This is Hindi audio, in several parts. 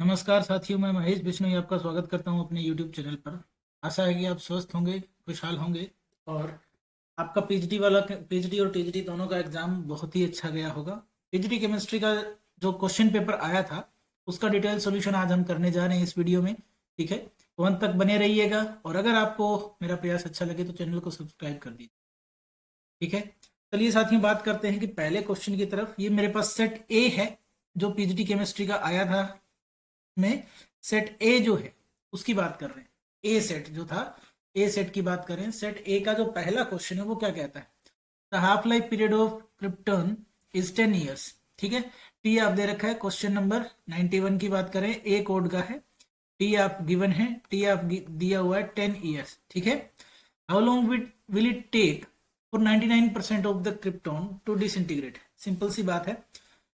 नमस्कार साथियों, मैं महेश बिश्नोई आपका स्वागत करता हूं अपने YouTube चैनल पर। आशा है कि आप स्वस्थ होंगे, खुशहाल होंगे और आपका पीएचडी और टीजीटी दोनों का एग्जाम बहुत ही अच्छा गया होगा। पीजीटी केमिस्ट्री का जो क्वेश्चन पेपर आया था उसका डिटेल सॉल्यूशन आज हम करने जा रहे हैं इस वीडियो में। ठीक है, तो अंत तक बने रहिएगा और अगर आपको मेरा प्रयास अच्छा लगे तो चैनल को सब्सक्राइब कर दीजिए। ठीक है, चलिए साथियों बात करते हैं कि पहले क्वेश्चन की तरफ। ये मेरे पास सेट ए है जो पीजीटी केमिस्ट्री का आया था। में सेट ए जो है उसकी बात कर रहे हैं। ए सेट जो था, ए सेट की बात करें, सेट ए का जो पहला क्वेश्चन है वो क्या कहता है? The half life period of krypton is 10 years. ठीक है, टी आप दे रखा है। क्वेश्चन नंबर 91 की बात करें, ए कोड का है। टी आप गिवन है, टी आप दिया हुआ है 10 ईयर्स। ठीक है, how long will it take for 99% of the krypton to disintegrate? Simple सी बात है,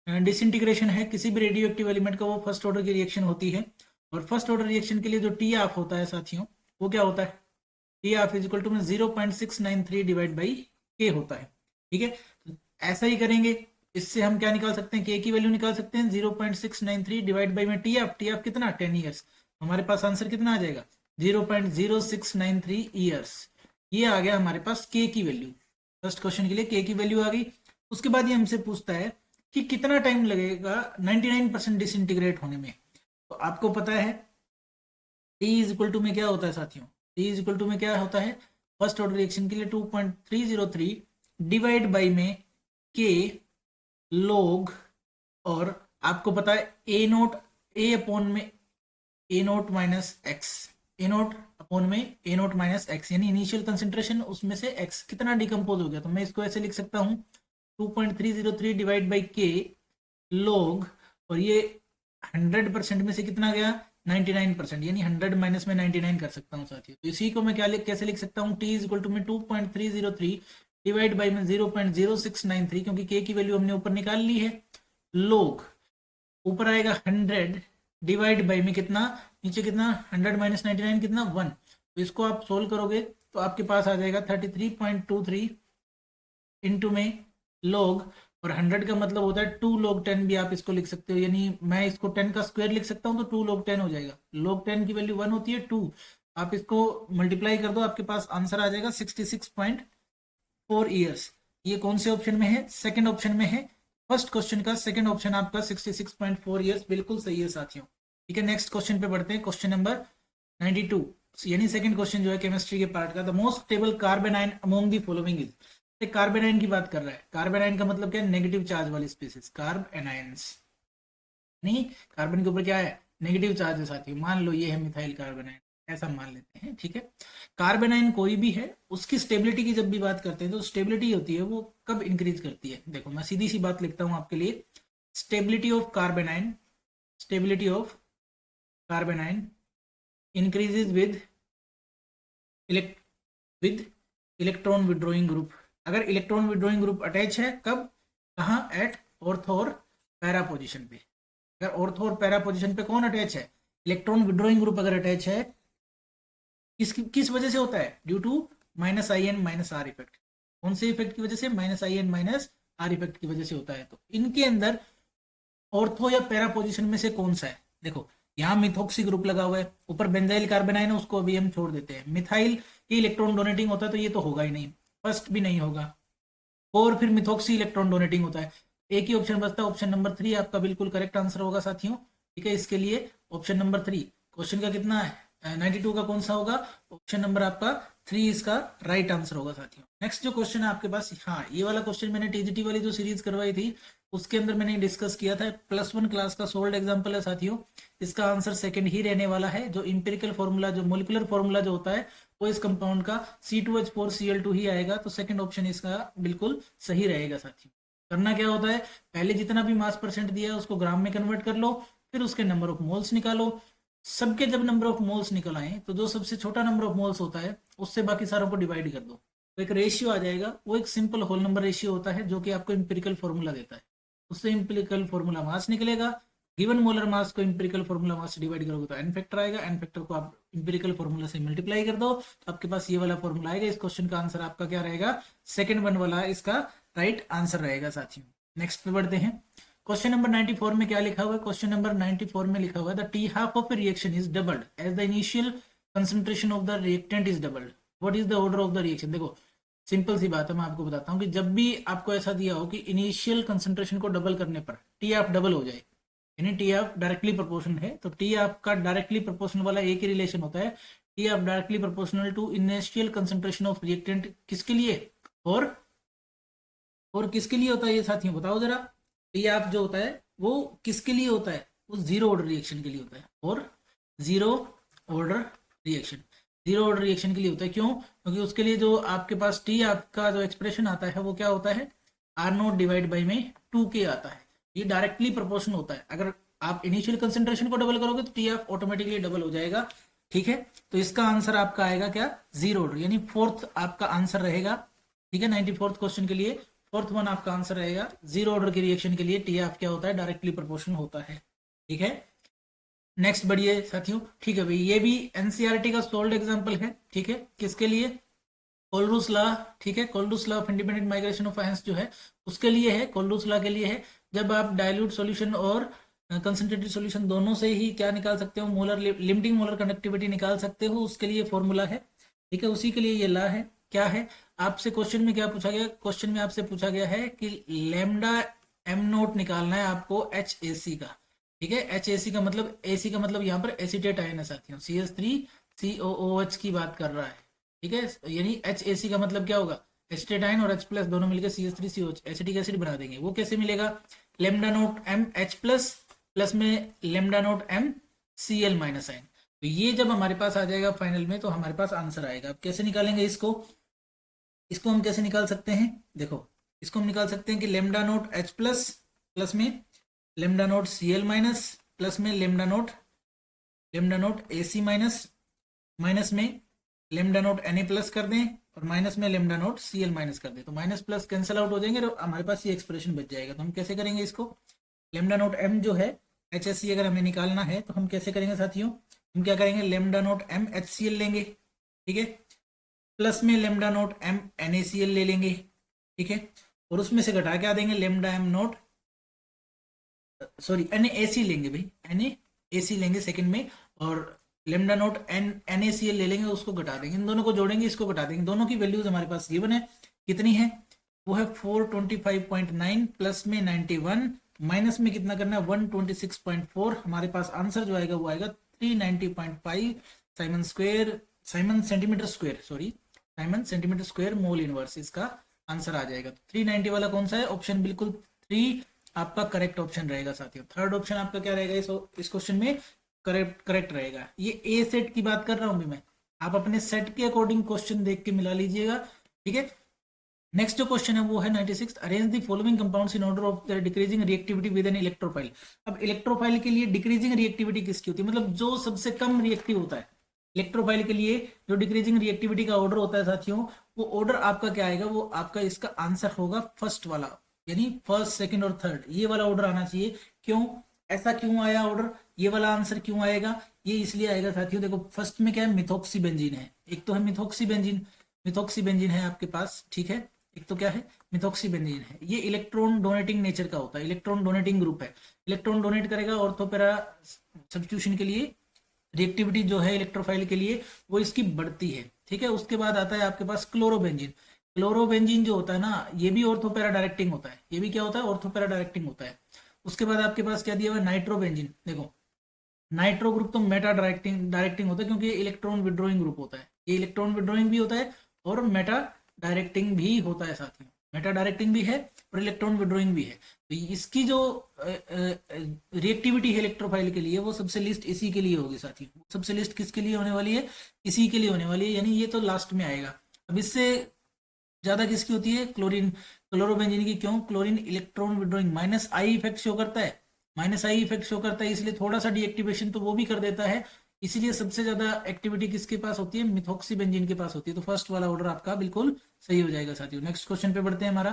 डिसइंटीग्रेशन है किसी भी रेडियो एक्टिव एलिमेंट का, वो फर्स्ट ऑर्डर की रिएक्शन होती है। और फर्स्ट ऑर्डर रिएक्शन के लिए जो टी ऑफ होता है साथियों, वो क्या होता है? T half is equal to में 0.693 डिवाइड बाई के होता है। ठीक है, तो ऐसा ही करेंगे। इससे हम क्या निकाल सकते हैं? के की वैल्यू निकाल सकते हैं। 0.693 डिवाइड बाई में टी ऑफ कितना? 10 ईयर्स। हमारे पास आंसर कितना आ जाएगा? 0.0693 ईयर्स। ये आ गया हमारे पास के की वैल्यू। फर्स्ट क्वेश्चन के लिए के की वैल्यू आ गई। उसके बाद ये हमसे पूछता है कि कितना टाइम लगेगा 99% डिसइंटीग्रेट होने में। तो आपको पता है T इज इक्वल टू में क्या होता है साथियों? T इज इक्वल टू में क्या होता है? फर्स्ट ऑर्डर रिएक्शन के लिए 2.303 डिवाइड बाई में के लोग, और आपको पता है ए नोट, ए अपॉन में ए नोट माइनस एक्स, ए नोट अपॉन में ए नोट माइनस एक्स, यानी इनिशियल कंसेंट्रेशन उसमें से एक्स कितना डिकम्पोज हो गया। तो मैं इसको ऐसे लिख सकता हूँ 2.303 डिवाइड बाई के लोग, और ये 100% में से कितना गया? 99%, यानी 100 माइनस में 99 कर सकता हूँ साथियों। तो इसी को मैं कैसे लिख सकता हूँ? टी इज इक्वल टू में 2.303 डिवाइड बाई में 0.0693, क्योंकि के की वैल्यू हमने ऊपर निकाल ली है। लोग ऊपर आएगा 100 डिवाइड बाई में कितना? नीचे कितना? 100 माइनस 99 कितना? 1। तो इसको आप सोल्व करोगे तो आपके पास आ जाएगा 33.23 इंटू में लोग, और 100 का मतलब होता है 2 log 10 भी आप इसको लिख सकते हो, यानी मैं इसको 10 का स्क्वायर लिख सकता हूँ तो 2 log 10 हो जाएगा। log 10 की वैल्यू 1 होती है 2, आप इसको मल्टीप्लाई कर दो, आपके पास आंसर आ जाएगा 66.4 ईयर्स। ये कौन से ऑप्शन में है? सेकंड ऑप्शन में है। फर्स्ट क्वेश्चन का सेकंड ऑप्शन आपका 66.4 ईयर्स बिल्कुल सही है साथियों। ठीक है, नेक्स्ट क्वेश्चन पे बढ़ते हैं। क्वेश्चन नंबर 92, यानी सेकंड क्वेश्चन जो है केमिस्ट्री के पार्ट का। The most stable carbon ion among the following is. Carbon ion की बात कर रहा है। कार्बन आयन का मतलब क्या है? नेगेटिव चार्ज वाली स्पीसीज, कार्ब एनायंस। नहीं, कार्बन के ऊपर क्या है? नेगेटिव चार्ज है साथियों। मान लो ये है मिथाइल कार्बन आयन, ऐसा मान लेते हैं। ठीक है, कार्बन आयन कोई भी है, उसकी स्टेबिलिटी की जब भी बात करते हैं तो स्टेबिलिटी होती है वो कब इंक्रीज करती है? देखो मैं सीधी सी बात लिखता हूं आपके लिए। Stability of carbon ion, stability of carbon ion increases with electron withdrawing group. अगर इलेक्ट्रॉन विड्रॉइंग ग्रुप अटैच है, कब? कहाँ? एट ऑर्थो और पैरा पोजिशन पे। अगर ऑर्थो और पैरा पोजिशन पे कौन अटैच है? इलेक्ट्रॉन विड्रॉइंग ग्रुप अगर अटैच है, किस वजह से होता है? Due to minus I and minus R effect. कौन से इफेक्ट की वजह से? Minus I and minus R effect की वजह से होता है। तो इनके अंदर ऑर्थो या पैरा पोजिशन में से कौन सा है? देखो यहाँ मिथॉक्सी ग्रुप लगा हुआ है, ऊपर बेंजाइल कार्बन आयन है, उसको अभी हम छोड़ देते हैं। मिथाइल की इलेक्ट्रॉन डोनेटिंग होता है तो ये तो होगा ही नहीं, फर्स्ट भी नहीं होगा। और फिर मिथॉक्सी इलेक्ट्रॉन डोनेटिंग होता है। एक ही ऑप्शन बचता है, ऑप्शन नंबर 3 आपका बिल्कुल करेक्ट आंसर होगा साथियों। ठीक है, इसके लिए ऑप्शन नंबर 3। क्वेश्चन का कितना है? 92 का कौन सा होगा? ऑप्शन नंबर आपका 3 इसका राइट आंसर होगा साथियों। नेक्स्ट जो क्वेश्चन है आपके पास, हाँ ये वाला क्वेश्चन मैंने टीजीटी वाली जो सीरीज करवाई थी उसके अंदर मैंने डिस्कस किया था। +1 क्लास का सोल्ड एग्जाम्पल है साथियों। इसका आंसर सेकंड ही रहने वाला है। जो इंपेरिकल फॉर्मूला, जो मोलिकुलर फॉर्मूला जो होता है वो इस कंपाउंड का C2H4Cl2 ही आएगा। तो सेकंड ऑप्शन इसका बिल्कुल सही रहेगा साथियों। करना क्या होता है? पहले जितना भी मास परसेंट दिया है उसको ग्राम में कन्वर्ट कर लो, फिर उसके नंबर ऑफ मोल्स निकालो। सबके जब नंबर ऑफ मोल्स निकल आए तो जो सबसे छोटा नंबर ऑफ मोल्स होता है उससे बाकी सारों को डिवाइड कर दो, तो एक रेशियो आ जाएगा। वो एक सिंपल होल नंबर रेशियो होता है जो कि आपको इंपेरिकल फॉर्मूला देता है। उससे इंपेरिकल फॉर्मूला मास निकलेगा। गिवन मोलर मास को इंपेरिकल फॉर्मूला मास से डिवाइड करोगे तो एन फैक्टर आएगा। एन फैक्टर को आप इंपेरिकल फॉर्मूला से मल्टीप्लाई कर दो तो आपके पास ये वाला फॉर्मूला आएगा। इस क्वेश्चन का आंसर आपका क्या रहेगा? सेकंड वन वाला इसका राइट आंसर रहेगा साथियों। नेक्स्ट पे बढ़ते हैं। क्वेश्चन नंबर 94 में क्या लिखा हुआ है? क्वेश्चन नंबर 94 में लिखा हुआ है the T half of a reaction is doubled as the initial concentration of the reactant is doubled, what is the order of the reaction? देखो सिंपल सी बात है, मैं आपको बताता हूँ कि जब भी आपको ऐसा दिया हो कि इनिशियल कंसंट्रेशन को डबल करने पर टी हाफ डबल हो जाए, यानी टी हाफ डायरेक्टली प्रोपोर्शनल है, तो टी हाफ का डायरेक्टली प्रोपोर्शनल वाला एक ही रिलेशन होता है, T half directly proportional to initial concentration of reactant, किसके लिए? और किसके लिए होता है ये साथियों बताओ जरा? टी हाफ जो होता है वो किसके लिए होता है? वो जीरो ऑर्डर रिएक्शन के लिए होता है, और zero order reaction, zero order reaction के लिए होता है। क्यों? क्योंकि उसके लिए जो आपके पास टी आपका जो एक्सप्रेशन आता है वो क्या होता है? आर नोट डिवाइड बाई में 2k आता है, ये डायरेक्टली प्रोपोर्शनल होता है। अगर आप इनिशियल कंसेंट्रेशन को डबल करोगे तो टी एफ ऑटोमेटिकली डबल हो जाएगा, ठीक है। तो इसका आंसर आपका आएगा क्या? जीरो ऑर्डर, यानी फोर्थ आपका आंसर रहेगा, ठीक है। 94th क्वेश्चन के लिए फोर्थ वन आपका आंसर रहेगा, जीरो ऑर्डर के रिएक्शन के लिए टी एफ क्या होता है? डायरेक्टली प्रोपोर्शनल होता है, ठीक है। नेक्स्ट बढ़िए साथियों, ठीक है भाई, ये भी एनसीईआरटी का सोल्ड एग्जांपल है, ठीक है। किसके लिए? कोलरूस लॉ, ठीक है। Kohlrausch law of independent migration of ions जो है उसके लिए है, कोलरूस लॉ के लिए है। जब आप डाइल्यूट सॉल्यूशन और कंसंट्रेटेड सॉल्यूशन दोनों से ही क्या निकाल सकते हो? मोलर लिमिटिंग मोलर कंडक्टिविटी निकाल सकते हो, उसके लिए फॉर्मूला है, ठीक है। उसी के लिए ये लॉ है। क्या है आपसे क्वेश्चन में क्या पूछा गया? क्वेश्चन में आपसे पूछा गया है कि लैम्डा एम नोट निकालना है आपको एच ए सी का, ठीक है। एच ए सी का मतलब, ए सी का मतलब यहाँ पर एसीटेट आयन है साथियों, CH3COOH की बात कर रहा है, ठीक है। यानी एच ए सी का मतलब क्या होगा? एसीटेट आयन और H प्लस दोनों मिलकर CH3COH एसिटिक एसिड बना देंगे। वो कैसे मिलेगा? Lambda nought M H plus plus में lambda nought M Cl minus ion. तो ये जब हमारे पास आ जाएगा फाइनल में तो हमारे पास आंसर आएगा। अब कैसे निकालेंगे इसको? इसको हम कैसे निकाल सकते हैं? देखो इसको हम निकाल सकते हैं कि lambda nought H plus plus में lambda nought Cl minus plus में lambda nought AC minus minus में लेमडा नोट Na प्लस कर दें और माइनस में लेमडा नोट Cl माइनस कर दें, तो माइनस प्लस कैंसिल आउट हो जाएंगे और हमारे पास ये एक्सप्रेशन बच जाएगा। तो हम कैसे करेंगे इसको? लेमडा नोट M जो है HSC अगर हमें निकालना है तो हम कैसे करेंगे साथियों? हम क्या करेंगे? लेमडा नोट M HCl लेंगे, ठीक है, प्लस में लेमडा नोट M NaCl ले लेंगे, ठीक है, और उसमें से घटा क्या देंगे? Lambda M note sorry NaAC लेंगे भाई, NaAC लेंगे सेकंड में, और लेमडा नोट NaCl ले लेंगे, उसको घटा देंगे, इन दोनों को जोड़ेंगे, इसको घटा देंगे। दोनों की वैल्यूज हमारे पास गिवन है, कितनी है? वो है 425.9 प्लस में 91 माइनस में कितना करना है? 126.4। हमारे पास आंसर जो आएगा वो आएगा 390.5 Simon centimetre square mole inverse, इसका आंसर आ जाएगा। 390 वाला कौन सा है? ऑप्शन बिल्कुल 3 आपका करेक्ट ऑप्शन रहेगा साथियों। थर्ड ऑप्शन आपका क्या रहेगा इस क्वेश्चन में? करेक्ट रहेगा। ये ए सेट की बात कर रहा हूं भी मैं, आप अपने सेट के अकॉर्डिंग क्वेश्चन देख के मिला लीजिएगा, ठीक है। नेक्स्ट जो क्वेश्चन है वो है 96, arrange the following compounds in order of their decreasing reactivity with an electrophile. अब इलेक्ट्रोफाइल के लिए डिक्रीजिंग रिएक्टिविटी किसकी होती है? मतलब जो सबसे कम रिएक्टिव होता है। इलेक्ट्रोफाइल के लिए जो डिक्रीजिंग रिएक्टिविटी का ऑर्डर होता है साथियों, वो ऑर्डर आपका क्या आएगा? वो आपका इसका आंसर होगा फर्स्ट वाला, यानी फर्स्ट सेकंड और थर्ड, ये वाला ऑर्डर आना चाहिए। क्यों ऐसा क्यों आया ऑर्डर? ये वाला आंसर क्यों आएगा? ये इसलिए आएगा साथियों, देखो फर्स्ट में क्या है? मिथॉक्सी बेंजीन है, एक तो है मिथॉक्सी बेंजीन है आपके पास, ठीक है। एक तो क्या है? मिथॉक्सी बेंजीन है। ये इलेक्ट्रॉन डोनेटिंग नेचर का होता है, इलेक्ट्रॉन डोनेटिंग ग्रुप है, इलेक्ट्रॉन डोनेट करेगा। ऑर्थोपेरा सब्स्टिट्यूशन के लिए रिएक्टिविटी जो है इलेक्ट्रोफाइल के लिए वो इसकी बढ़ती है, ठीक है। उसके बाद आता है आपके पास क्लोरोबेंजीन जो होता है ना, ये भी ऑर्थोपेरा डायरेक्टिंग होता है, ये भी क्या होता है? ऑर्थोपेरा डायरेक्टिंग होता है। उसके बाद आपके पास क्या दिया हुआ है? नाइट्रोबेंजीन। देखो नाइट्रो ग्रुप तो मेटा डायरेक्टिंग होता है, क्योंकि ये इलेक्ट्रॉन विड्रॉइंग ग्रुप होता है, ये इलेक्ट्रॉन विड्रॉइंग भी होता है और मेटा डायरेक्टिंग भी होता है साथियों, मेटा डायरेक्टिंग भी है और इलेक्ट्रॉन विड्रॉइंग भी है। तो इसकी जो रिएक्टिविटी है इलेक्ट्रोफाइल के लिए वो सबसे लिस्ट इसी के लिए होगी साथियों। सबसे लिस्ट किसके लिए होने वाली है? इसी के लिए होने वाली है, यानी ये तो लास्ट में आएगा। अब इससे ज्यादा किसकी होती है? क्लोरोबेंजीन की। क्यों? Chlorine electron withdrawing minus I effect show करता है, इसलिए थोड़ा सा डीएक्टिवेशन तो वो भी कर देता है, इसीलिए सबसे ज्यादा एक्टिविटी किसके पास होती है? मिथॉक्सी बेंजीन के पास होती है। तो फर्स्ट वाला ऑर्डर आपका बिल्कुल सही हो जाएगा साथियों। नेक्स्ट क्वेश्चन पे बढ़ते हैं। हमारा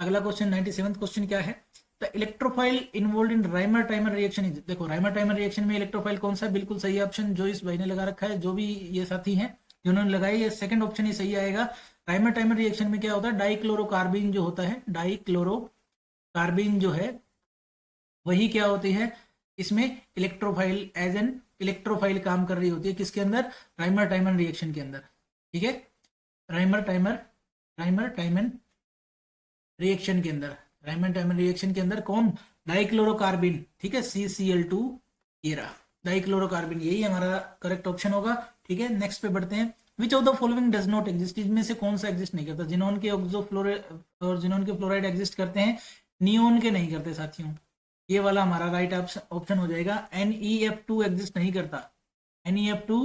अगला क्वेश्चन 97th क्वेश्चन क्या है? The electrophile involve in Rymer timer reaction is. देखो राइमर टाइमर रिएक्शन में इलेक्ट्रोफाइल कौन सा है? बिल्कुल सही ऑप्शन जो इस भाई ने लगा रखा है, जो भी ये साथी हैं जिन्होंने लगाई, ये सेकंड ऑप्शन ही सही आएगा। राइमर टाइमर रिएक्शन में क्या होता है? डाइक्लोरोकार्बिन जो होता है, डाइक्लोरोकार्बिन जो है वही क्या होती है, इसमें इलेक्ट्रोफाइल, एज एन इलेक्ट्रोफाइल काम कर रही होती है, किसके अंदर, राइमर टाइमन रिएक्शन के अंदर। ठीक है, राइमर टाइमन रिएक्शन के अंदर, राइमन टाइमन रिएक्शन के अंदर कौन, डाइक्लोरोकार्बिन। ठीक है, CCl2, ये रहा डाइक्लोरोकार्बिन, यही हमारा करेक्ट ऑप्शन होगा। ठीक है, नेक्स्ट पे बढ़ते हैं। विच of the following does not exist, इसमें से कौन सा एग्जिस्ट नहीं करता, जिनोन के ऑक्सोफ्लोराइड और जिनोन के फ्लोराइड एग्जिस्ट करते हैं, नियोन के नहीं करते साथियों। ये वाला हमारा राइट ऑप्शन हो जाएगा। NeF2 एग्जिस्ट नहीं करता, NeF2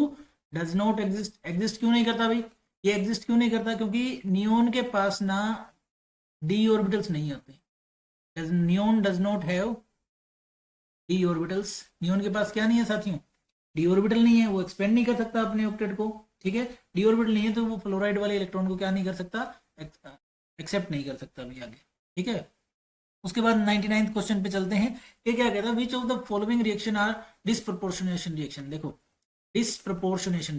does not exist. Exist क्यों नहीं करता भाई, ये एग्जिस्ट क्यों नहीं करता, क्योंकि नियोन के पास ना डी ऑर्बिटल्स नहीं होते। Neon does not have D orbitals, neon के पास क्या नहीं है साथियों, डी ऑर्बिटल नहीं है, वो एक्सपेंड नहीं कर सकता अपने ऑक्टेट को। ठीक है, डी ऑर्बिटल नहीं है तो वो फ्लोराइड वाले इलेक्ट्रॉन को क्या नहीं कर सकता, एक्सेप्ट नहीं कर सकता भी आगे। ठीक है, उसके बाद 99th क्वेश्चन पे चलते हैं। ये क्या कहता है, which of the following reaction are disproportionation reaction. देखो, डिसप्रोपोर्शनेशन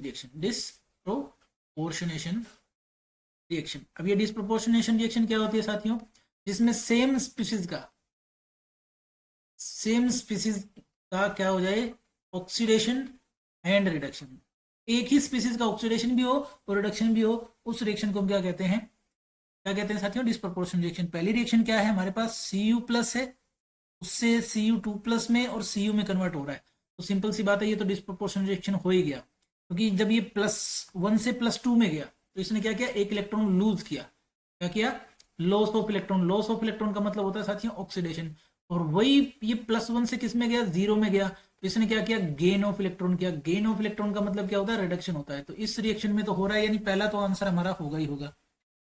रिएक्शन। अब ये डिसप्रोपोर्शनेशन रिएक्शन क्या होती है साथियों, जिसमें सेम स्पीसीज का क्या हो जाए, ऑक्सीडेशन एंड रिडक्शन। एक ही स्पीसीज का ऑक्सीडेशन भी हो और रिडक्शन भी हो, उस रिएक्शन को हम क्या कहते हैं, साथियों, डिसप्रोपोर्शन रिएक्शन। पहली रिएक्शन क्या है, हमारे पास Cu+ है, उससे Cu2+ में और Cu में कन्वर्ट हो रहा है, तो सिंपल सी बात है, ये तो डिसप्रोपोर्शन रिएक्शन हो ही गया। क्योंकि जब ये +1 से +2 में गया तो इसने क्या किया, एक इलेक्ट्रॉन लूज किया। क्या किया, loss of electron. Loss of electron का मतलब होता है साथियों ऑक्सीडेशन। और वही ये +1 से किस में गया, 0 में गया, तो इसने क्या किया, गेन ऑफ इलेक्ट्रॉन किया। गेन ऑफ इलेक्ट्रॉन का मतलब क्या होता है, रिडक्शन होता है। तो इस रिएक्शन में तो हो रहा है, यानी पहला तो आंसर हमारा होगा ही होगा,